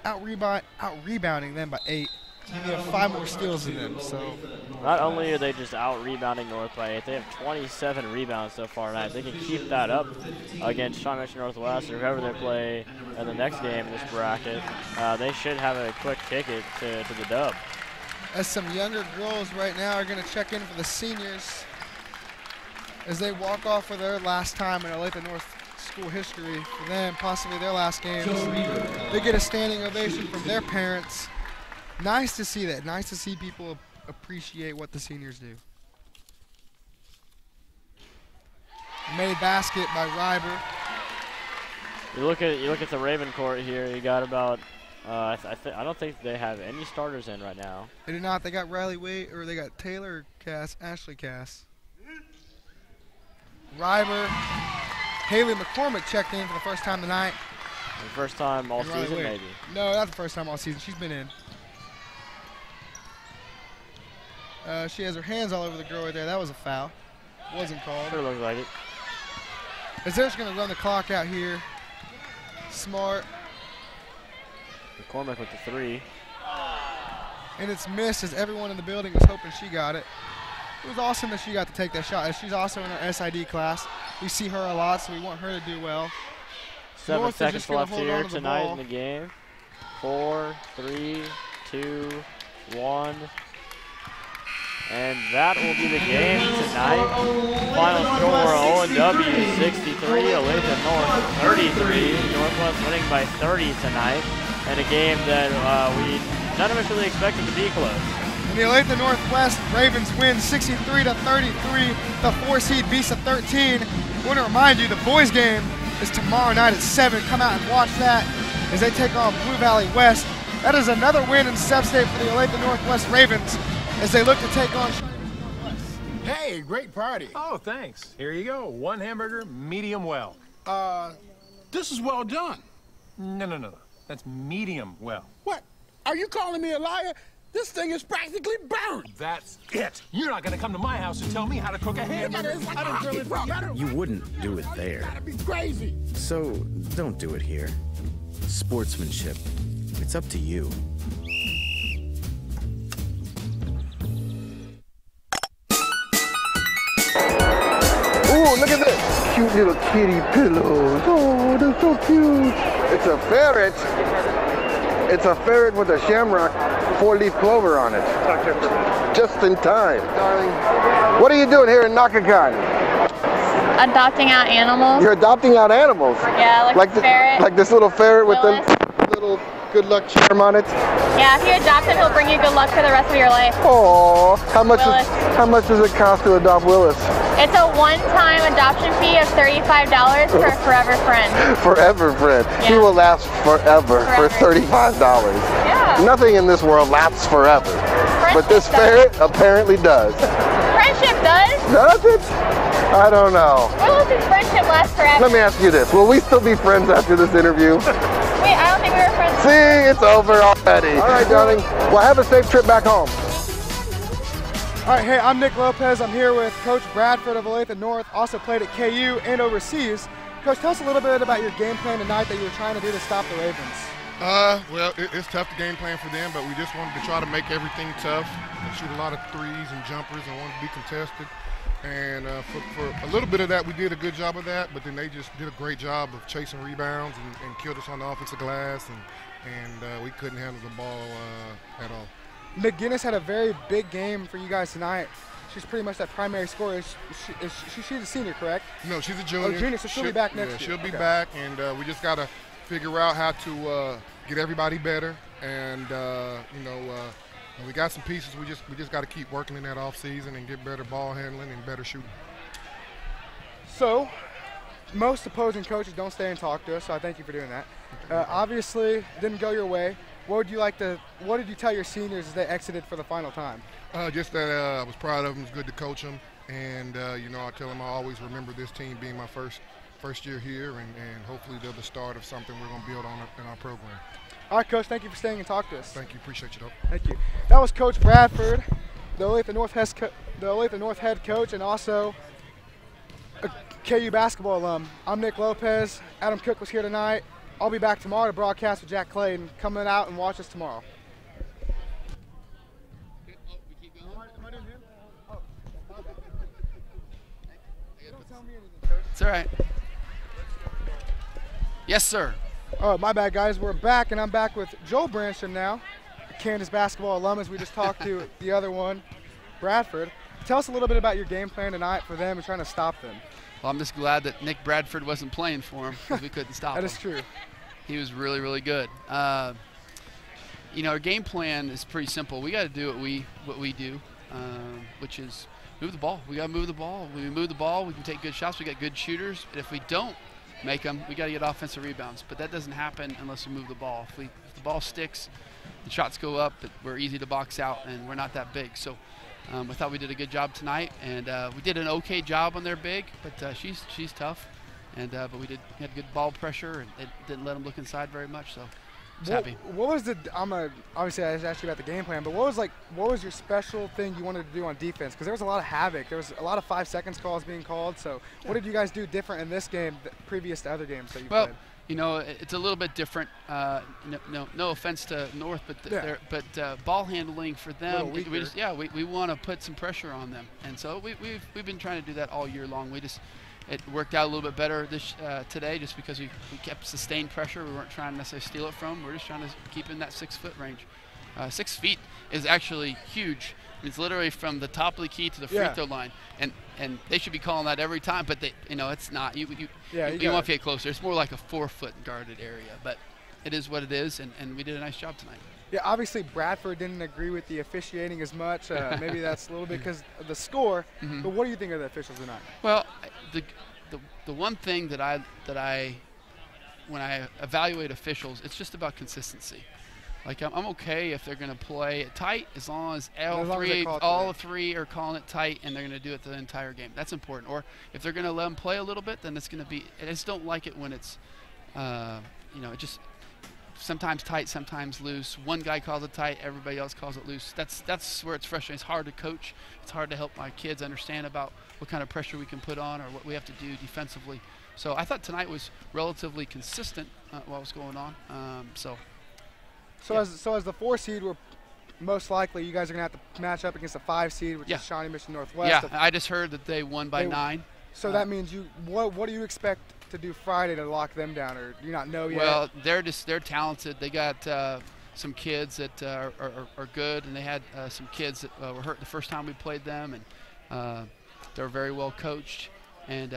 out-rebounding them by 8. You have 5 more steals than them. So not only are they just out-rebounding North by 8, they have 27 rebounds so far tonight. If they can keep that up against Shawnee Mission Northwest or whoever they play in the next game in this bracket, they should have a quick ticket to the dub. As some younger girls right now are going to check in for the seniors as they walk off for their last time in Olathe North school history. For them, possibly their last games. They get a standing ovation from their parents. Nice to see that. Nice to see people appreciate what the seniors do. Made basket by Riber. You look at the Raven court here. You got about I don't think they have any starters in right now. They do not. They got Riley Wade, or they got Taylor Cass, Ashley Cass. Riber, Haley McCormick checked in for the first time tonight. The first time all season, maybe. No, not the first time all season. She's been in. She has her hands all over the girl right there. That was a foul. Wasn't called. Sure looks like it. As they're just going to run the clock out here. Smart. McCormick with the 3. And it's missed, as everyone in the building was hoping she got it. It was awesome that she got to take that shot. She's also in our SID class. We see her a lot, so we want her to do well. 7 seconds left here tonight in the game. 4, 3, 2, 1. And that will be the game tonight. Final score, O&W 63, Olathe North 33. Northwest winning by 30 tonight. And a game that none of us really expected to be close. And the Olathe Northwest Ravens win 63-33. The 4-seed beats the 13. I want to remind you, the boys game is tomorrow night at 7. Come out and watch that as they take on Blue Valley West. That is another win in Sub-State for the Olathe Northwest Ravens as they look to take on Shawnee Mission Northwest. Hey, great party. Oh, thanks. Here you go. 1 hamburger, medium well. This is well done. No. That's medium well. What? Are you calling me a liar? This thing is practically burned. That's it. You're not gonna come to my house and tell me how to cook a hamburger. You wouldn't do it there. Gotta be crazy. So don't do it here. Sportsmanship. It's up to you. Ooh, look at this. Cute little kitty pillows. Oh, they're so cute. It's a ferret. It's a ferret with a shamrock 4-leaf clover on it. Just in time. Darling, what are you doing here in Nakakan? Adopting out animals. You're adopting out animals? Yeah, like a ferret. Like this little ferret with the little good luck charm on it. Yeah, if you adopt him, he'll bring you good luck for the rest of your life. Oh, how much does it cost to adopt Willis? It's a one-time adoption fee of $35 for a forever friend. Forever friend. Yeah. He will last forever for $35. Yeah. Nothing in this world lasts forever. But this ferret apparently does. Friendship does? Does it? I don't know. Willis's friendship lasts forever. Let me ask you this. Will we still be friends after this interview? Wait, I don't think we were friends. See, it's over already. All right, darling. Well, have a safe trip back home. All right, hey, I'm Nick Lopez. I'm here with Coach Bradford of Olathe North, also played at KU and overseas. Coach, tell us a little bit about your game plan tonight that you were trying to do to stop the Ravens. Well, it's tough to game plan for them, but we just wanted to try to make everything tough and shoot a lot of threes and jumpers and wanted to be contested. And for a little bit of that, we did a good job of that, but then they just did a great job of chasing rebounds and killed us on the offensive glass, and we couldn't handle the ball at all. McGinnis had a very big game for you guys tonight. She's pretty much that primary scorer. She's a senior, correct? No, she's a junior. Oh, junior, so she'll be back next year. She'll be back, and we just got to figure out how to get everybody better. And, we got some pieces. We just got to keep working in that off season and get better ball handling and better shooting. So, most opposing coaches don't stay and talk to us, so I thank you for doing that. Obviously, didn't go your way. What did you tell your seniors as they exited for the final time? Just that I was proud of them. It's good to coach them, and I tell them I always remember this team being my first year here, and hopefully they're the start of something we're going to build on in our program. All right, Coach. Thank you for staying and talking to us. Thank you. Appreciate you, though. Thank you. That was Coach Bradford, the Olathe North head coach, and also a KU basketball alum. I'm Nick Lopez. Adam Cook was here tonight. I'll be back tomorrow to broadcast with Jack Clayton. Come out and watch us tomorrow. It's all right. Yes, sir. Oh, my bad, guys. We're back, and I'm back with Joel Branstrom now, Kansas basketball alum, as we just talked to the other one, Bradford. Tell us a little bit about your game plan tonight for them and trying to stop them. Well, I'm just glad that Nick Bradford wasn't playing for him because we couldn't stop him. That is true. He was really, really good. Our game plan is pretty simple. We got to do what we do, which is move the ball. We got to move the ball. When we move the ball, we can take good shots. We got good shooters. And if we don't make them, we got to get offensive rebounds. But that doesn't happen unless we move the ball. If the ball sticks, the shots go up. We're easy to box out, and we're not that big. So I thought we did a good job tonight, and we did an okay job on their big. But she's tough, and but we had good ball pressure, and it didn't let them look inside very much. So. Happy. What was obviously I just asked you about the game plan, but what was your special thing you wanted to do on defense? Because there was a lot of havoc. There was a lot of 5 seconds calls being called. So what did you guys do different in this game previous to other games that you played? Well, it's a little bit different. No offense to North, but ball handling for them, we want to put some pressure on them, and so we've been trying to do that all year long. It worked out a little bit better today just because we kept sustained pressure. We weren't trying to necessarily steal it from them. We're just trying to keep in that 6-foot range. 6 feet is actually huge. It's literally from the top of the key to the free throw line, and they should be calling that every time. But it's not. You want to get closer. It's more like a 4-foot guarded area, but it is what it is, and we did a nice job tonight. Yeah, obviously Bradford didn't agree with the officiating as much. Maybe that's a little bit because of the score. But what do you think of the officials tonight? Well, the one thing that I when I evaluate officials, it's just about consistency. Like I'm okay if they're going to play it tight as long as all three are calling it tight and they're going to do it the entire game. That's important. Or if they're going to let them play a little bit, then it's going to be. I just don't like it when it's, it just. Sometimes tight, sometimes loose. One guy calls it tight, everybody else calls it loose. That's where it's frustrating. It's hard to coach. It's hard to help my kids understand about what kind of pressure we can put on or what we have to do defensively. So I thought tonight was relatively consistent what was going on. As the 4 seed, we're most likely you guys are going to have to match up against the 5 seed, which is Shawnee Mission Northwest. Yeah, I just heard that they won by 9. So that means what do you expect to do Friday to lock them down, or do you not know yet? Well, they're talented. They got some kids that are good, and they had some kids that were hurt the first time we played them, and they're very well coached, and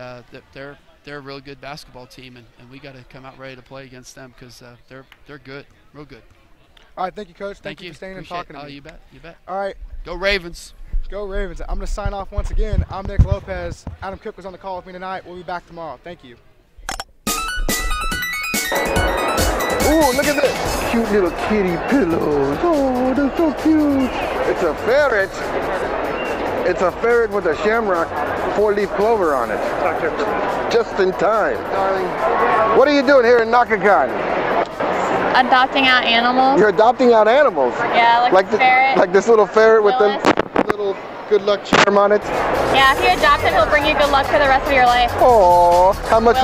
they're a real good basketball team, and we got to come out ready to play against them because they're good, real good. All right, thank you, Coach. Thank you for staying and talking to me. You bet. You bet. All right. Go Ravens. Go Ravens. I'm going to sign off once again. I'm Nick Lopez. Adam Cook was on the call with me tonight. We'll be back tomorrow. Thank you. Ooh, look at this. Cute little kitty pillows. Oh, they're so cute. It's a ferret. It's a ferret with a shamrock 4-leaf clover on it. Just in time. Darling. What are you doing here in Nakakan? Adopting out animals. You're adopting out animals? Yeah, like the ferret. Like this little ferret with Willis. the little good luck charm on it? Yeah, if you adopt him, he'll bring you good luck for the rest of your life. Oh, how much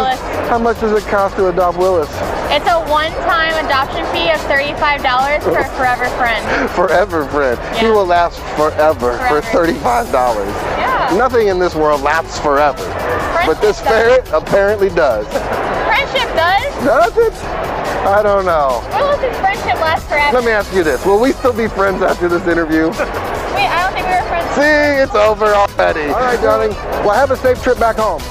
does it cost to adopt Willis? It's a one-time adoption fee of $35 for a forever friend. Forever friend. Yeah. He will last forever for $35. Yeah. Nothing in this world lasts forever. Friendship But this ferret apparently does. Friendship does. Does it? I don't know. Willis's friendship lasts forever. Let me ask you this. Will we still be friends after this interview? Wait, I don't think we were friends. See, it's over already. All right, darling. Well, have a safe trip back home.